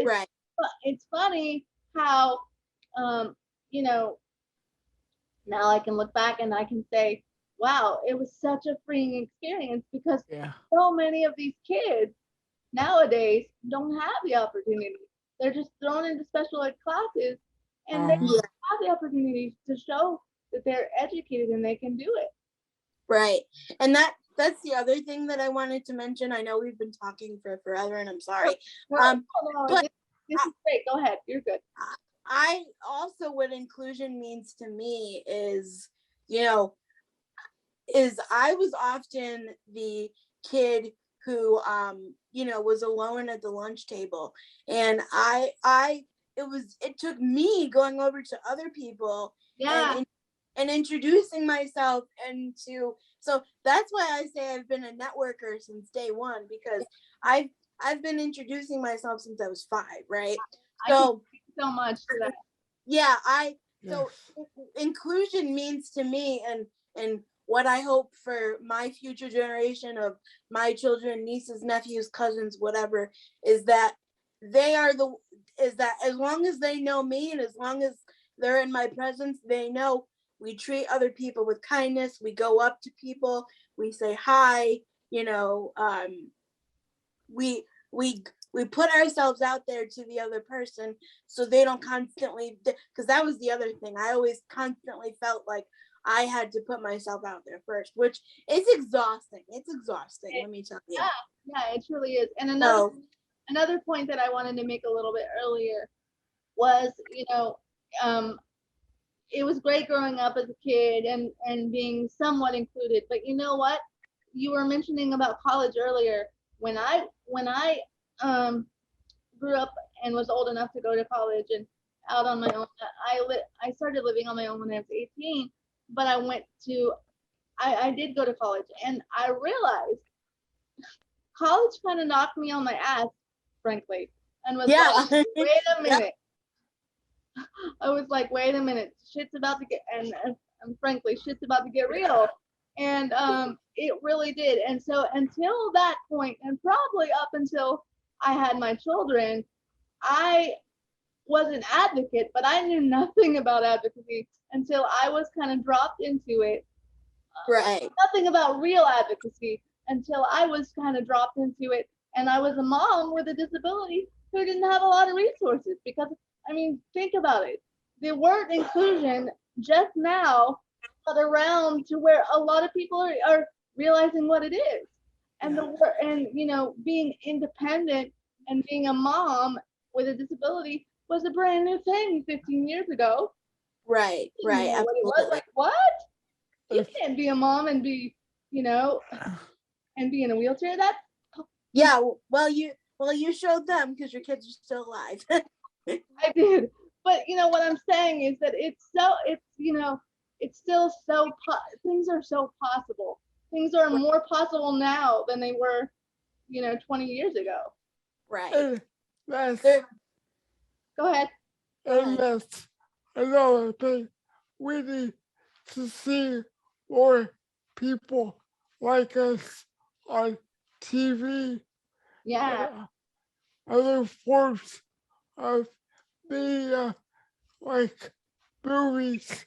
it's funny how now I can look back and I can say, wow, it was such a freeing experience, because so many of these kids nowadays don't have the opportunity. They're just thrown into special ed classes, and they don't have the opportunity to show that they're educated and they can do it. Right. And that's the other thing that I wanted to mention. I know we've been talking for forever and I'm sorry. No, but this is great. Go ahead. You're good. I also, what inclusion means to me is, I was often the kid who, was alone at the lunch table. And it took me going over to other people and introducing myself so that's why I say I've been a networker since day one, because I've been introducing myself since I was 5, right? So much to that. Yeah, so inclusion means to me, and what I hope for my future generation of my children, nieces, nephews, cousins, whatever, is that as long as they know me and as long as they're in my presence, they know we treat other people with kindness. We go up to people, we say hi, we put ourselves out there to the other person, so they don't constantly, because that was the other thing. I always constantly felt like I had to put myself out there first, which is exhausting. It's exhausting, let me tell you. Yeah, it truly is. And another point that I wanted to make a little bit earlier was, it was great growing up as a kid and being somewhat included. But you know what? You were mentioning about college earlier. When I grew up and was old enough to go to college, and out on my own. I started living on my own when I was 18, but I did go to college, and I realized college kind of knocked me on my ass, frankly, and was like, wait a minute. I was like, wait a minute, shit's about to get, and frankly, shit's about to get real. And it really did. And so until that point, and probably up until I had my children, I was an advocate, but I knew nothing about advocacy until I was kind of dropped into it. Right. Nothing about real advocacy until I was kind of dropped into it. And I was a mom with a disability who didn't have a lot of resources because, I mean, think about it. The word inclusion just now got around to where a lot of people are realizing what it is. And you know, being independent and being a mom with a disability was a brand new thing 15 years ago. Right. Right. What it was like, what? You can't be a mom and be, you know, and be in a wheelchair. That's well you showed them because your kids are still alive. I did. But you know what I'm saying is that it's you know, it's still so things are so possible. Things are more possible now than they were, you know, 20 years ago. Right. Go ahead. And that's another thing. We need to see more people like us on TV. Yeah. Other forms of media, like movies,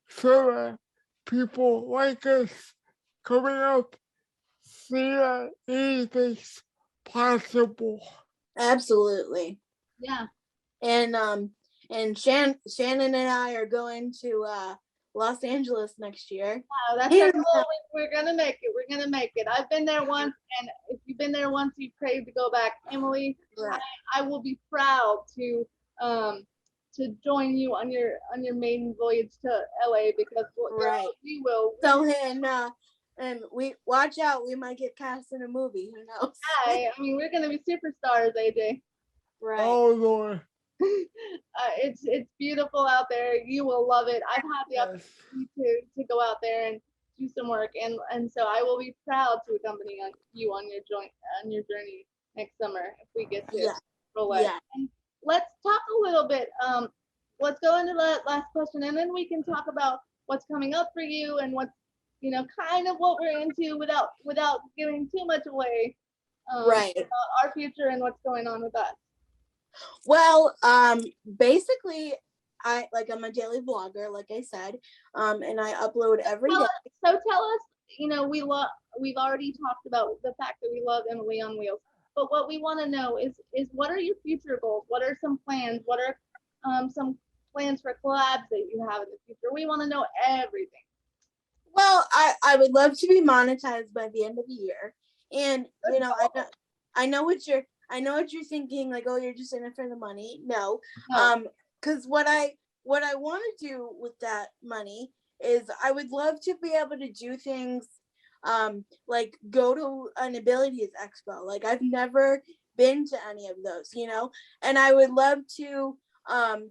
so that people like us coming up see that anything's possible. Absolutely. Yeah. And Shannon and I are going to Los Angeles next year. Wow, that's our goal. We're gonna make it. We're gonna make it. I've been there once, and if you've been there once, you crave to go back. Emily, right. I will be proud to join you on your maiden voyage to LA because we will. So and we watch out. We might get cast in a movie. Who knows? I mean, we're gonna be superstars, AJ. Right. Oh Lord. It's beautiful out there. You will love it. I've had the opportunity to go out there and do some work, and so I will be proud to accompany you on your journey next summer if we get to roll it. Yeah. And let's talk a little bit. Let's go into that last question, and then we can talk about what's coming up for you and what's, you know, kind of what we're into without giving too much away. About our future and what's going on with us. Well, basically, I'm a daily vlogger, like I said, and I upload every day. So tell us, you know, we've already talked about the fact that we love Emily on Wheels, but what we want to know is what are your future goals? What are some plans? What are some plans for collabs that you have in the future? We want to know everything. Well, I would love to be monetized by the end of the year, and you know, I know what you're thinking, like, oh, you're just in it for the money. No. Because what I want to do with that money is I would love to be able to do things like go to an abilities expo. Like, I've never been to any of those, you know, and I would love to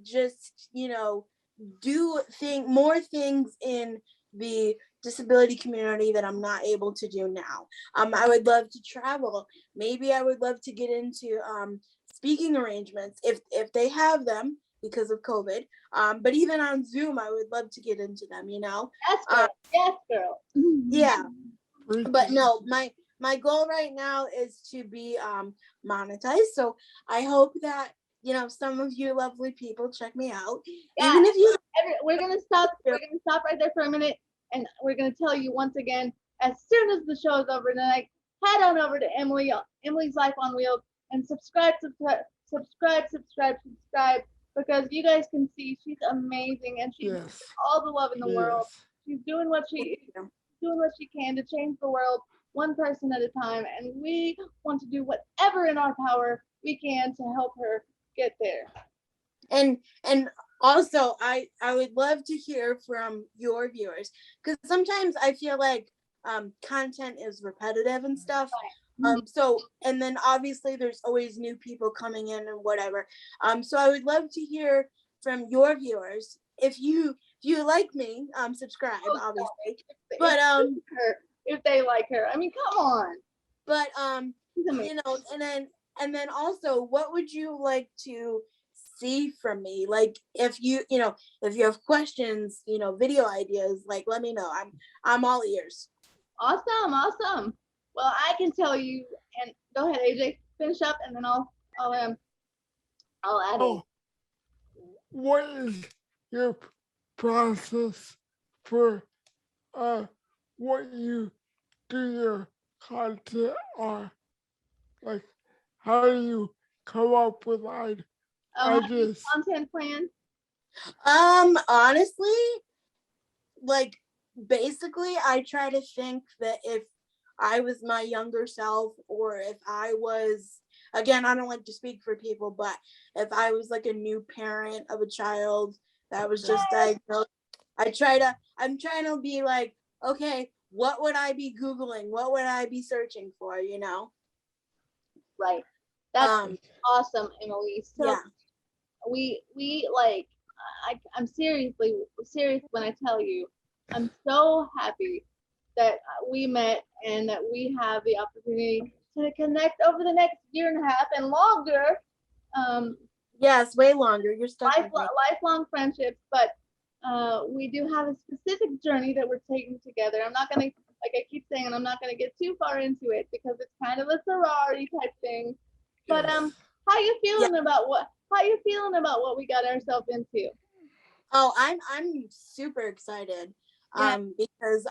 just, you know, do more things in the disability community that I'm not able to do now. I would love to travel. Maybe I would love to get into speaking arrangements if they have them because of COVID. But even on Zoom, I would love to get into them, you know? Yes, girl. Yeah. But no, my goal right now is to be monetized. So I hope that, you know, some of you lovely people check me out. Yeah. Even if you we're gonna stop right there for a minute. And we're going to tell you once again, as soon as the show is over tonight, head on over to Emily's Life on Wheels and subscribe, because you guys can see she's amazing and she's all the love in the world. She's doing what she can to change the world one person at a time, and we want to do whatever in our power we can to help her get there. And also, I would love to hear from your viewers, because sometimes I feel like content is repetitive and stuff. So, and then obviously there's always new people coming in and whatever. So I would love to hear from your viewers. If you like me, subscribe, obviously. But if they like her, I mean, come on. But you know, and then also, what would you like to see from me? Like, if you have questions, video ideas, like, let me know. I'm all ears. Awesome. Well, I can tell you, and go ahead, AJ, finish up, and then I'll add in. What is your process for what you do your content on? Like, how do you come up with ideas? Content plan? Honestly, like, basically, I try to think that if I was my younger self, or if I was, again, I don't like to speak for people, but if I was like a new parent of a child that was just diagnosed, I'm trying to be like, okay, what would I be Googling? What would I be searching for, Right. That's awesome, Emily. So yeah. we like, I'm serious when I tell you, I'm so happy that we met and that we have the opportunity to connect over the next year and a half and longer. Yes, way longer. You're stuck. Lifelong friendships, but we do have a specific journey that we're taking together. I'm not gonna, like I keep saying, and I'm not gonna get too far into it because it's kind of a sorority type thing. But how you feeling about what we got ourselves into? Oh, I'm super excited. Because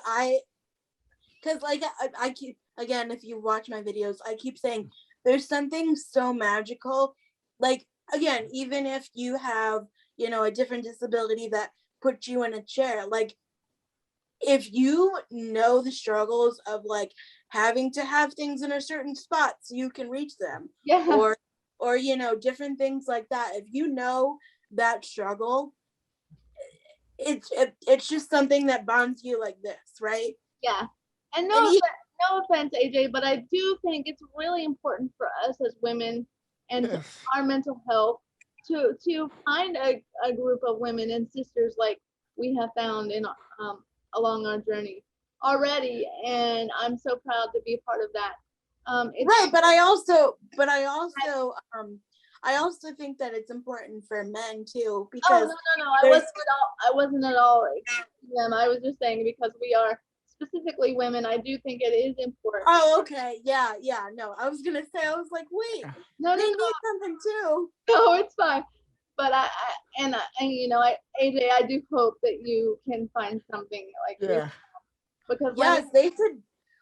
like I keep, again, if you watch my videos, I keep saying there's something so magical. Like, again, even if you have, a different disability that puts you in a chair, like, if you know the struggles of like having to have things in a certain spot so you can reach them, or different things like that, if you know that struggle, it's just something that bonds you like this, right? Yeah. And no offense, AJ, but I do think it's really important for us as women and our mental health to find a group of women and sisters like we have found in along our journey already, and I'm so proud to be a part of that. Right, but I also think that it's important for men too, because no, I wasn't at all them. I was just saying because we are specifically women, I do think it is important. Oh, okay. Yeah. No, I was gonna say, I was like, wait, they need something too. No, it's fine. But AJ, I do hope that you can find something like this. Because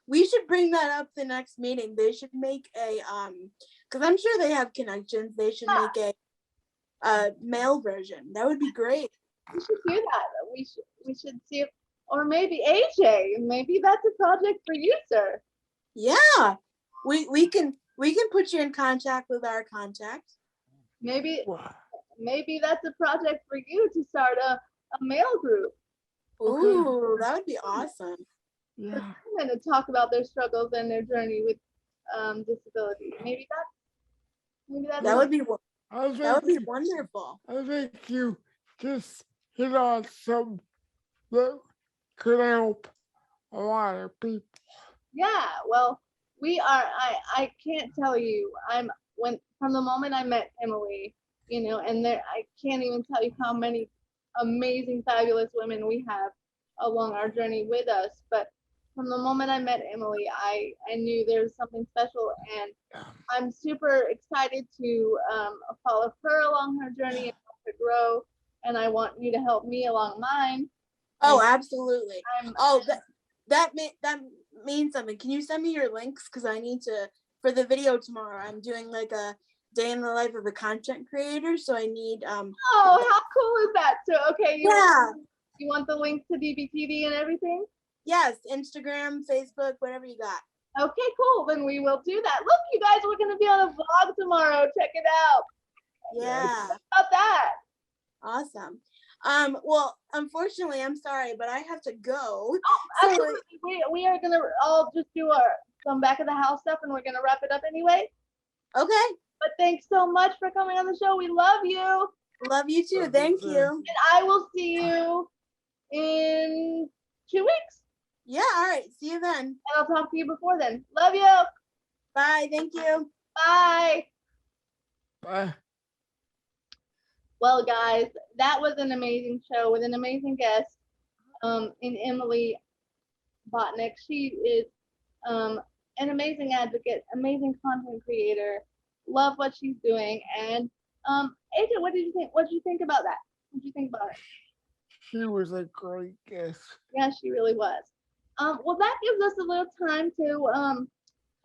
we should bring that up the next meeting. They should make a because I'm sure they have connections. They should make a male version. That would be great. We should do that. We should see if, or maybe AJ, maybe that's a project for you, sir. Yeah, we can put you in contact with our contacts. Maybe that's a project for you to start a male group. Ooh, that would be awesome. Yeah. And to talk about their struggles and their journey with disability. Maybe that would be wonderful. I think you just hit on something that could help a lot of people. Yeah, well, we are. I can't tell you. From the moment I met Emily, and I can't even tell you how many amazing, fabulous women we have along our journey with us. But from the moment I met Emily, I knew there was something special, and I'm super excited to follow her along her journey and help her grow. And I want you to help me along mine. Oh, absolutely. That means something. Can you send me your links? Because I need to, for the video tomorrow, I'm doing like a day in the life of a content creator. So I need Oh, how cool is that? So okay, you want the link to DBTD and everything? Yes, Instagram, Facebook, whatever you got. Okay, cool. Then we will do that. Look, you guys, we're gonna be on a vlog tomorrow. Check it out. Yeah. How about that? Awesome. Well, unfortunately, I'm sorry, but I have to go. Oh, absolutely. We are gonna all just do some back of the house stuff, and we're gonna wrap it up anyway. Okay. But thanks so much for coming on the show. We love you. Love you too. Love you Thank too. you. And I will see you in 2 weeks. Yeah, all right. See you then. And I'll talk to you before then. Love you. Bye. Thank you. Bye. Bye. Well, guys, that was an amazing show with an amazing guest in Emily Bottinick. She is an amazing advocate, amazing content creator. Love what she's doing. And AJ, what did you think? What did you think about that? What did you think about it? She was a great guest. Yeah, she really was. Well, that gives us a little time to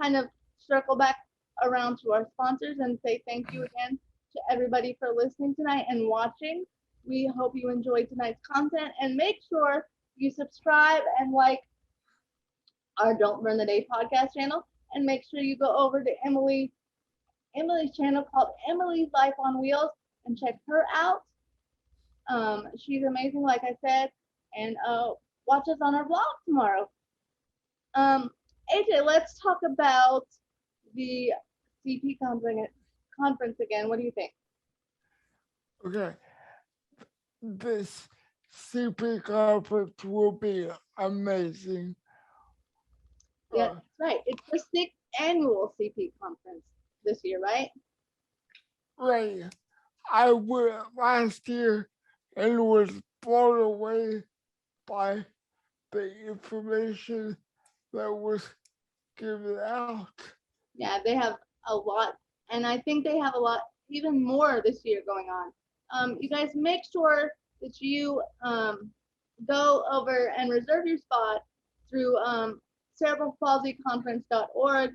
kind of circle back around to our sponsors and say thank you again to everybody for listening tonight and watching. We hope you enjoyed tonight's content, and make sure you subscribe and like our Don't Burn the Day podcast channel, and make sure you go over to Emily's channel called Emily's Life on Wheels and check her out. She's amazing, like I said, and watch us on our vlog tomorrow. AJ, let's talk about the CP conference again. What do you think? Okay. This CP conference will be amazing. Yeah, that's right. It's the 6th annual CP conference this year, right? Right. I went last year and was blown away by the information that was given out. Yeah, they have a lot, and I think they have a lot, even more this year going on. You guys make sure that you go over and reserve your spot through cerebralpalsyconference.org.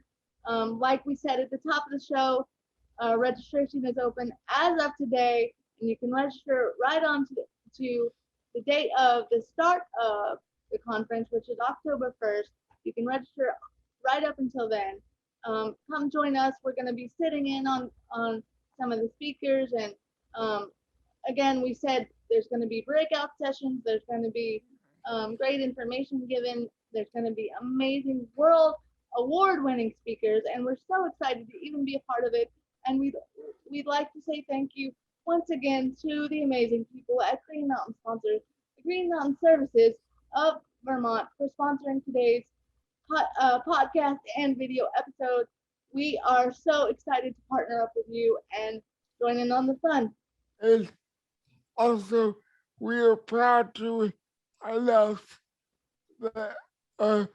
Like we said at the top of the show, registration is open as of today, and you can register right on to the date of the start of the conference, which is October 1st. You can register right up until then. Come join us. We're going to be sitting in on some of the speakers, and again, we said there's going to be breakout sessions. There's going to be great information given. There's going to be amazing world award-winning speakers, and we're so excited to even be a part of it. And we'd like to say thank you once again to the amazing people at Green Mountain Sponsors, the Green Mountain Services of Vermont, for sponsoring today's podcast and video episode. We are so excited to partner up with you and join in on the fun. And also, we are proud to announce that a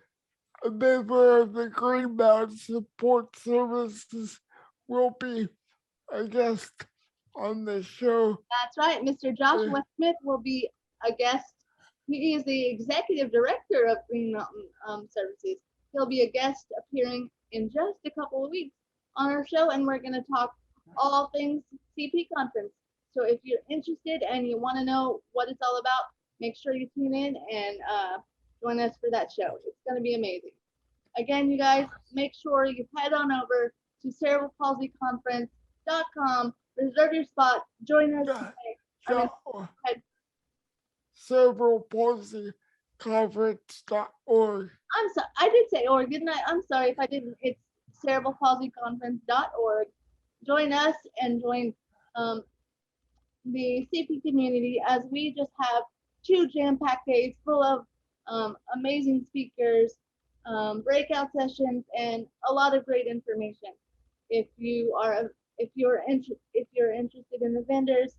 member of the Green Mountain Support Services will be a guest on the show. That's right. Mr. Joshua Smith will be a guest. He is the executive director of Green Mountain Services. He'll be a guest appearing in just a couple of weeks on our show, and we're going to talk all things CP conference. So if you're interested and you want to know what it's all about, make sure you tune in and join us for that show. It's going to be amazing. Again, you guys, make sure you head on over to cerebralpalsyconference.com, reserve your spot, join us today. cerebralpalsyconference.org. I'm sorry, I did say org, didn't I? I'm sorry if I didn't. It's cerebralpalsyconference.org. Join us and join the CP community as we just have 2 jam-packed days full of amazing speakers, breakout sessions, and a lot of great information. If you're interested in the vendors,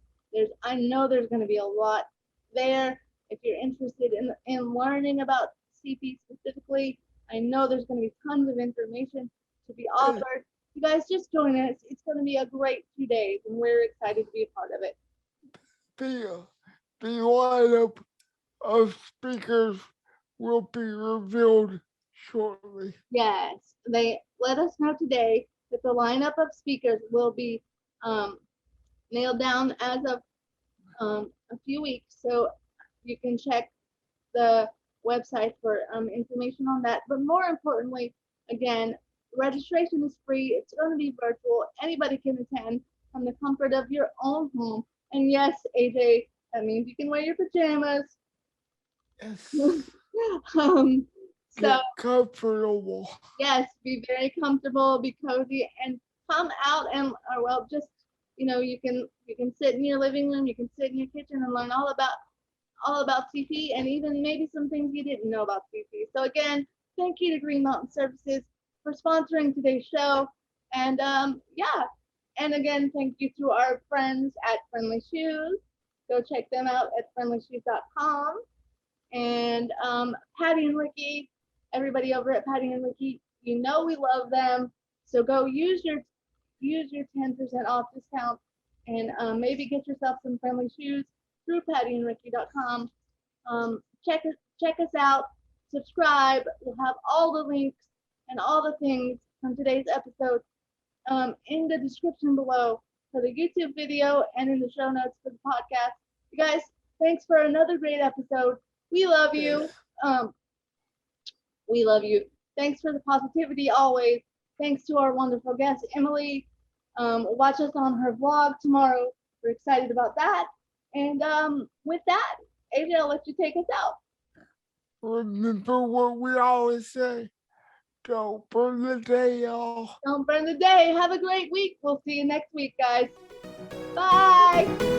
I know there's going to be a lot there. If you're interested in learning about CP specifically, I know there's going to be tons of information to be offered. You guys just join us. It's going to be a great 2 days, and we're excited to be a part of it. The lineup of speakers will be revealed shortly. Yes, they let us know today that the lineup of speakers will be nailed down as of a few weeks. So you can check the website for information on that. But more importantly, again, registration is free. It's going to be virtual. Anybody can attend from the comfort of your own home. And yes, AJ, that means you can wear your pajamas. Yes. So Get comfortable. yes, be very comfortable, be cozy, and come out and, just you can sit in your living room, you can sit in your kitchen and learn all about CP and even maybe some things you didn't know about CP. So again, thank you to Green Mountain Services for sponsoring today's show. And yeah, and again, thank you to our friends at Friendly Shoes. Go check them out at friendlyshoes.com. And Patty and Ricky, everybody over at Patty and Ricky, we love them. So go use your 10% off discount and maybe get yourself some friendly shoes through pattyandricky.com. Check us out, subscribe. We'll have all the links and all the things from today's episode in the description below for the YouTube video and in the show notes for the podcast. You guys, thanks for another great episode. We love you. We love you. Thanks for the positivity always. Thanks to our wonderful guest, Emily. Watch us on her vlog tomorrow. We're excited about that. And with that, AJ, I'll let you take us out. Remember what we always say. Don't burn the day, y'all. Don't burn the day. Have a great week. We'll see you next week, guys. Bye.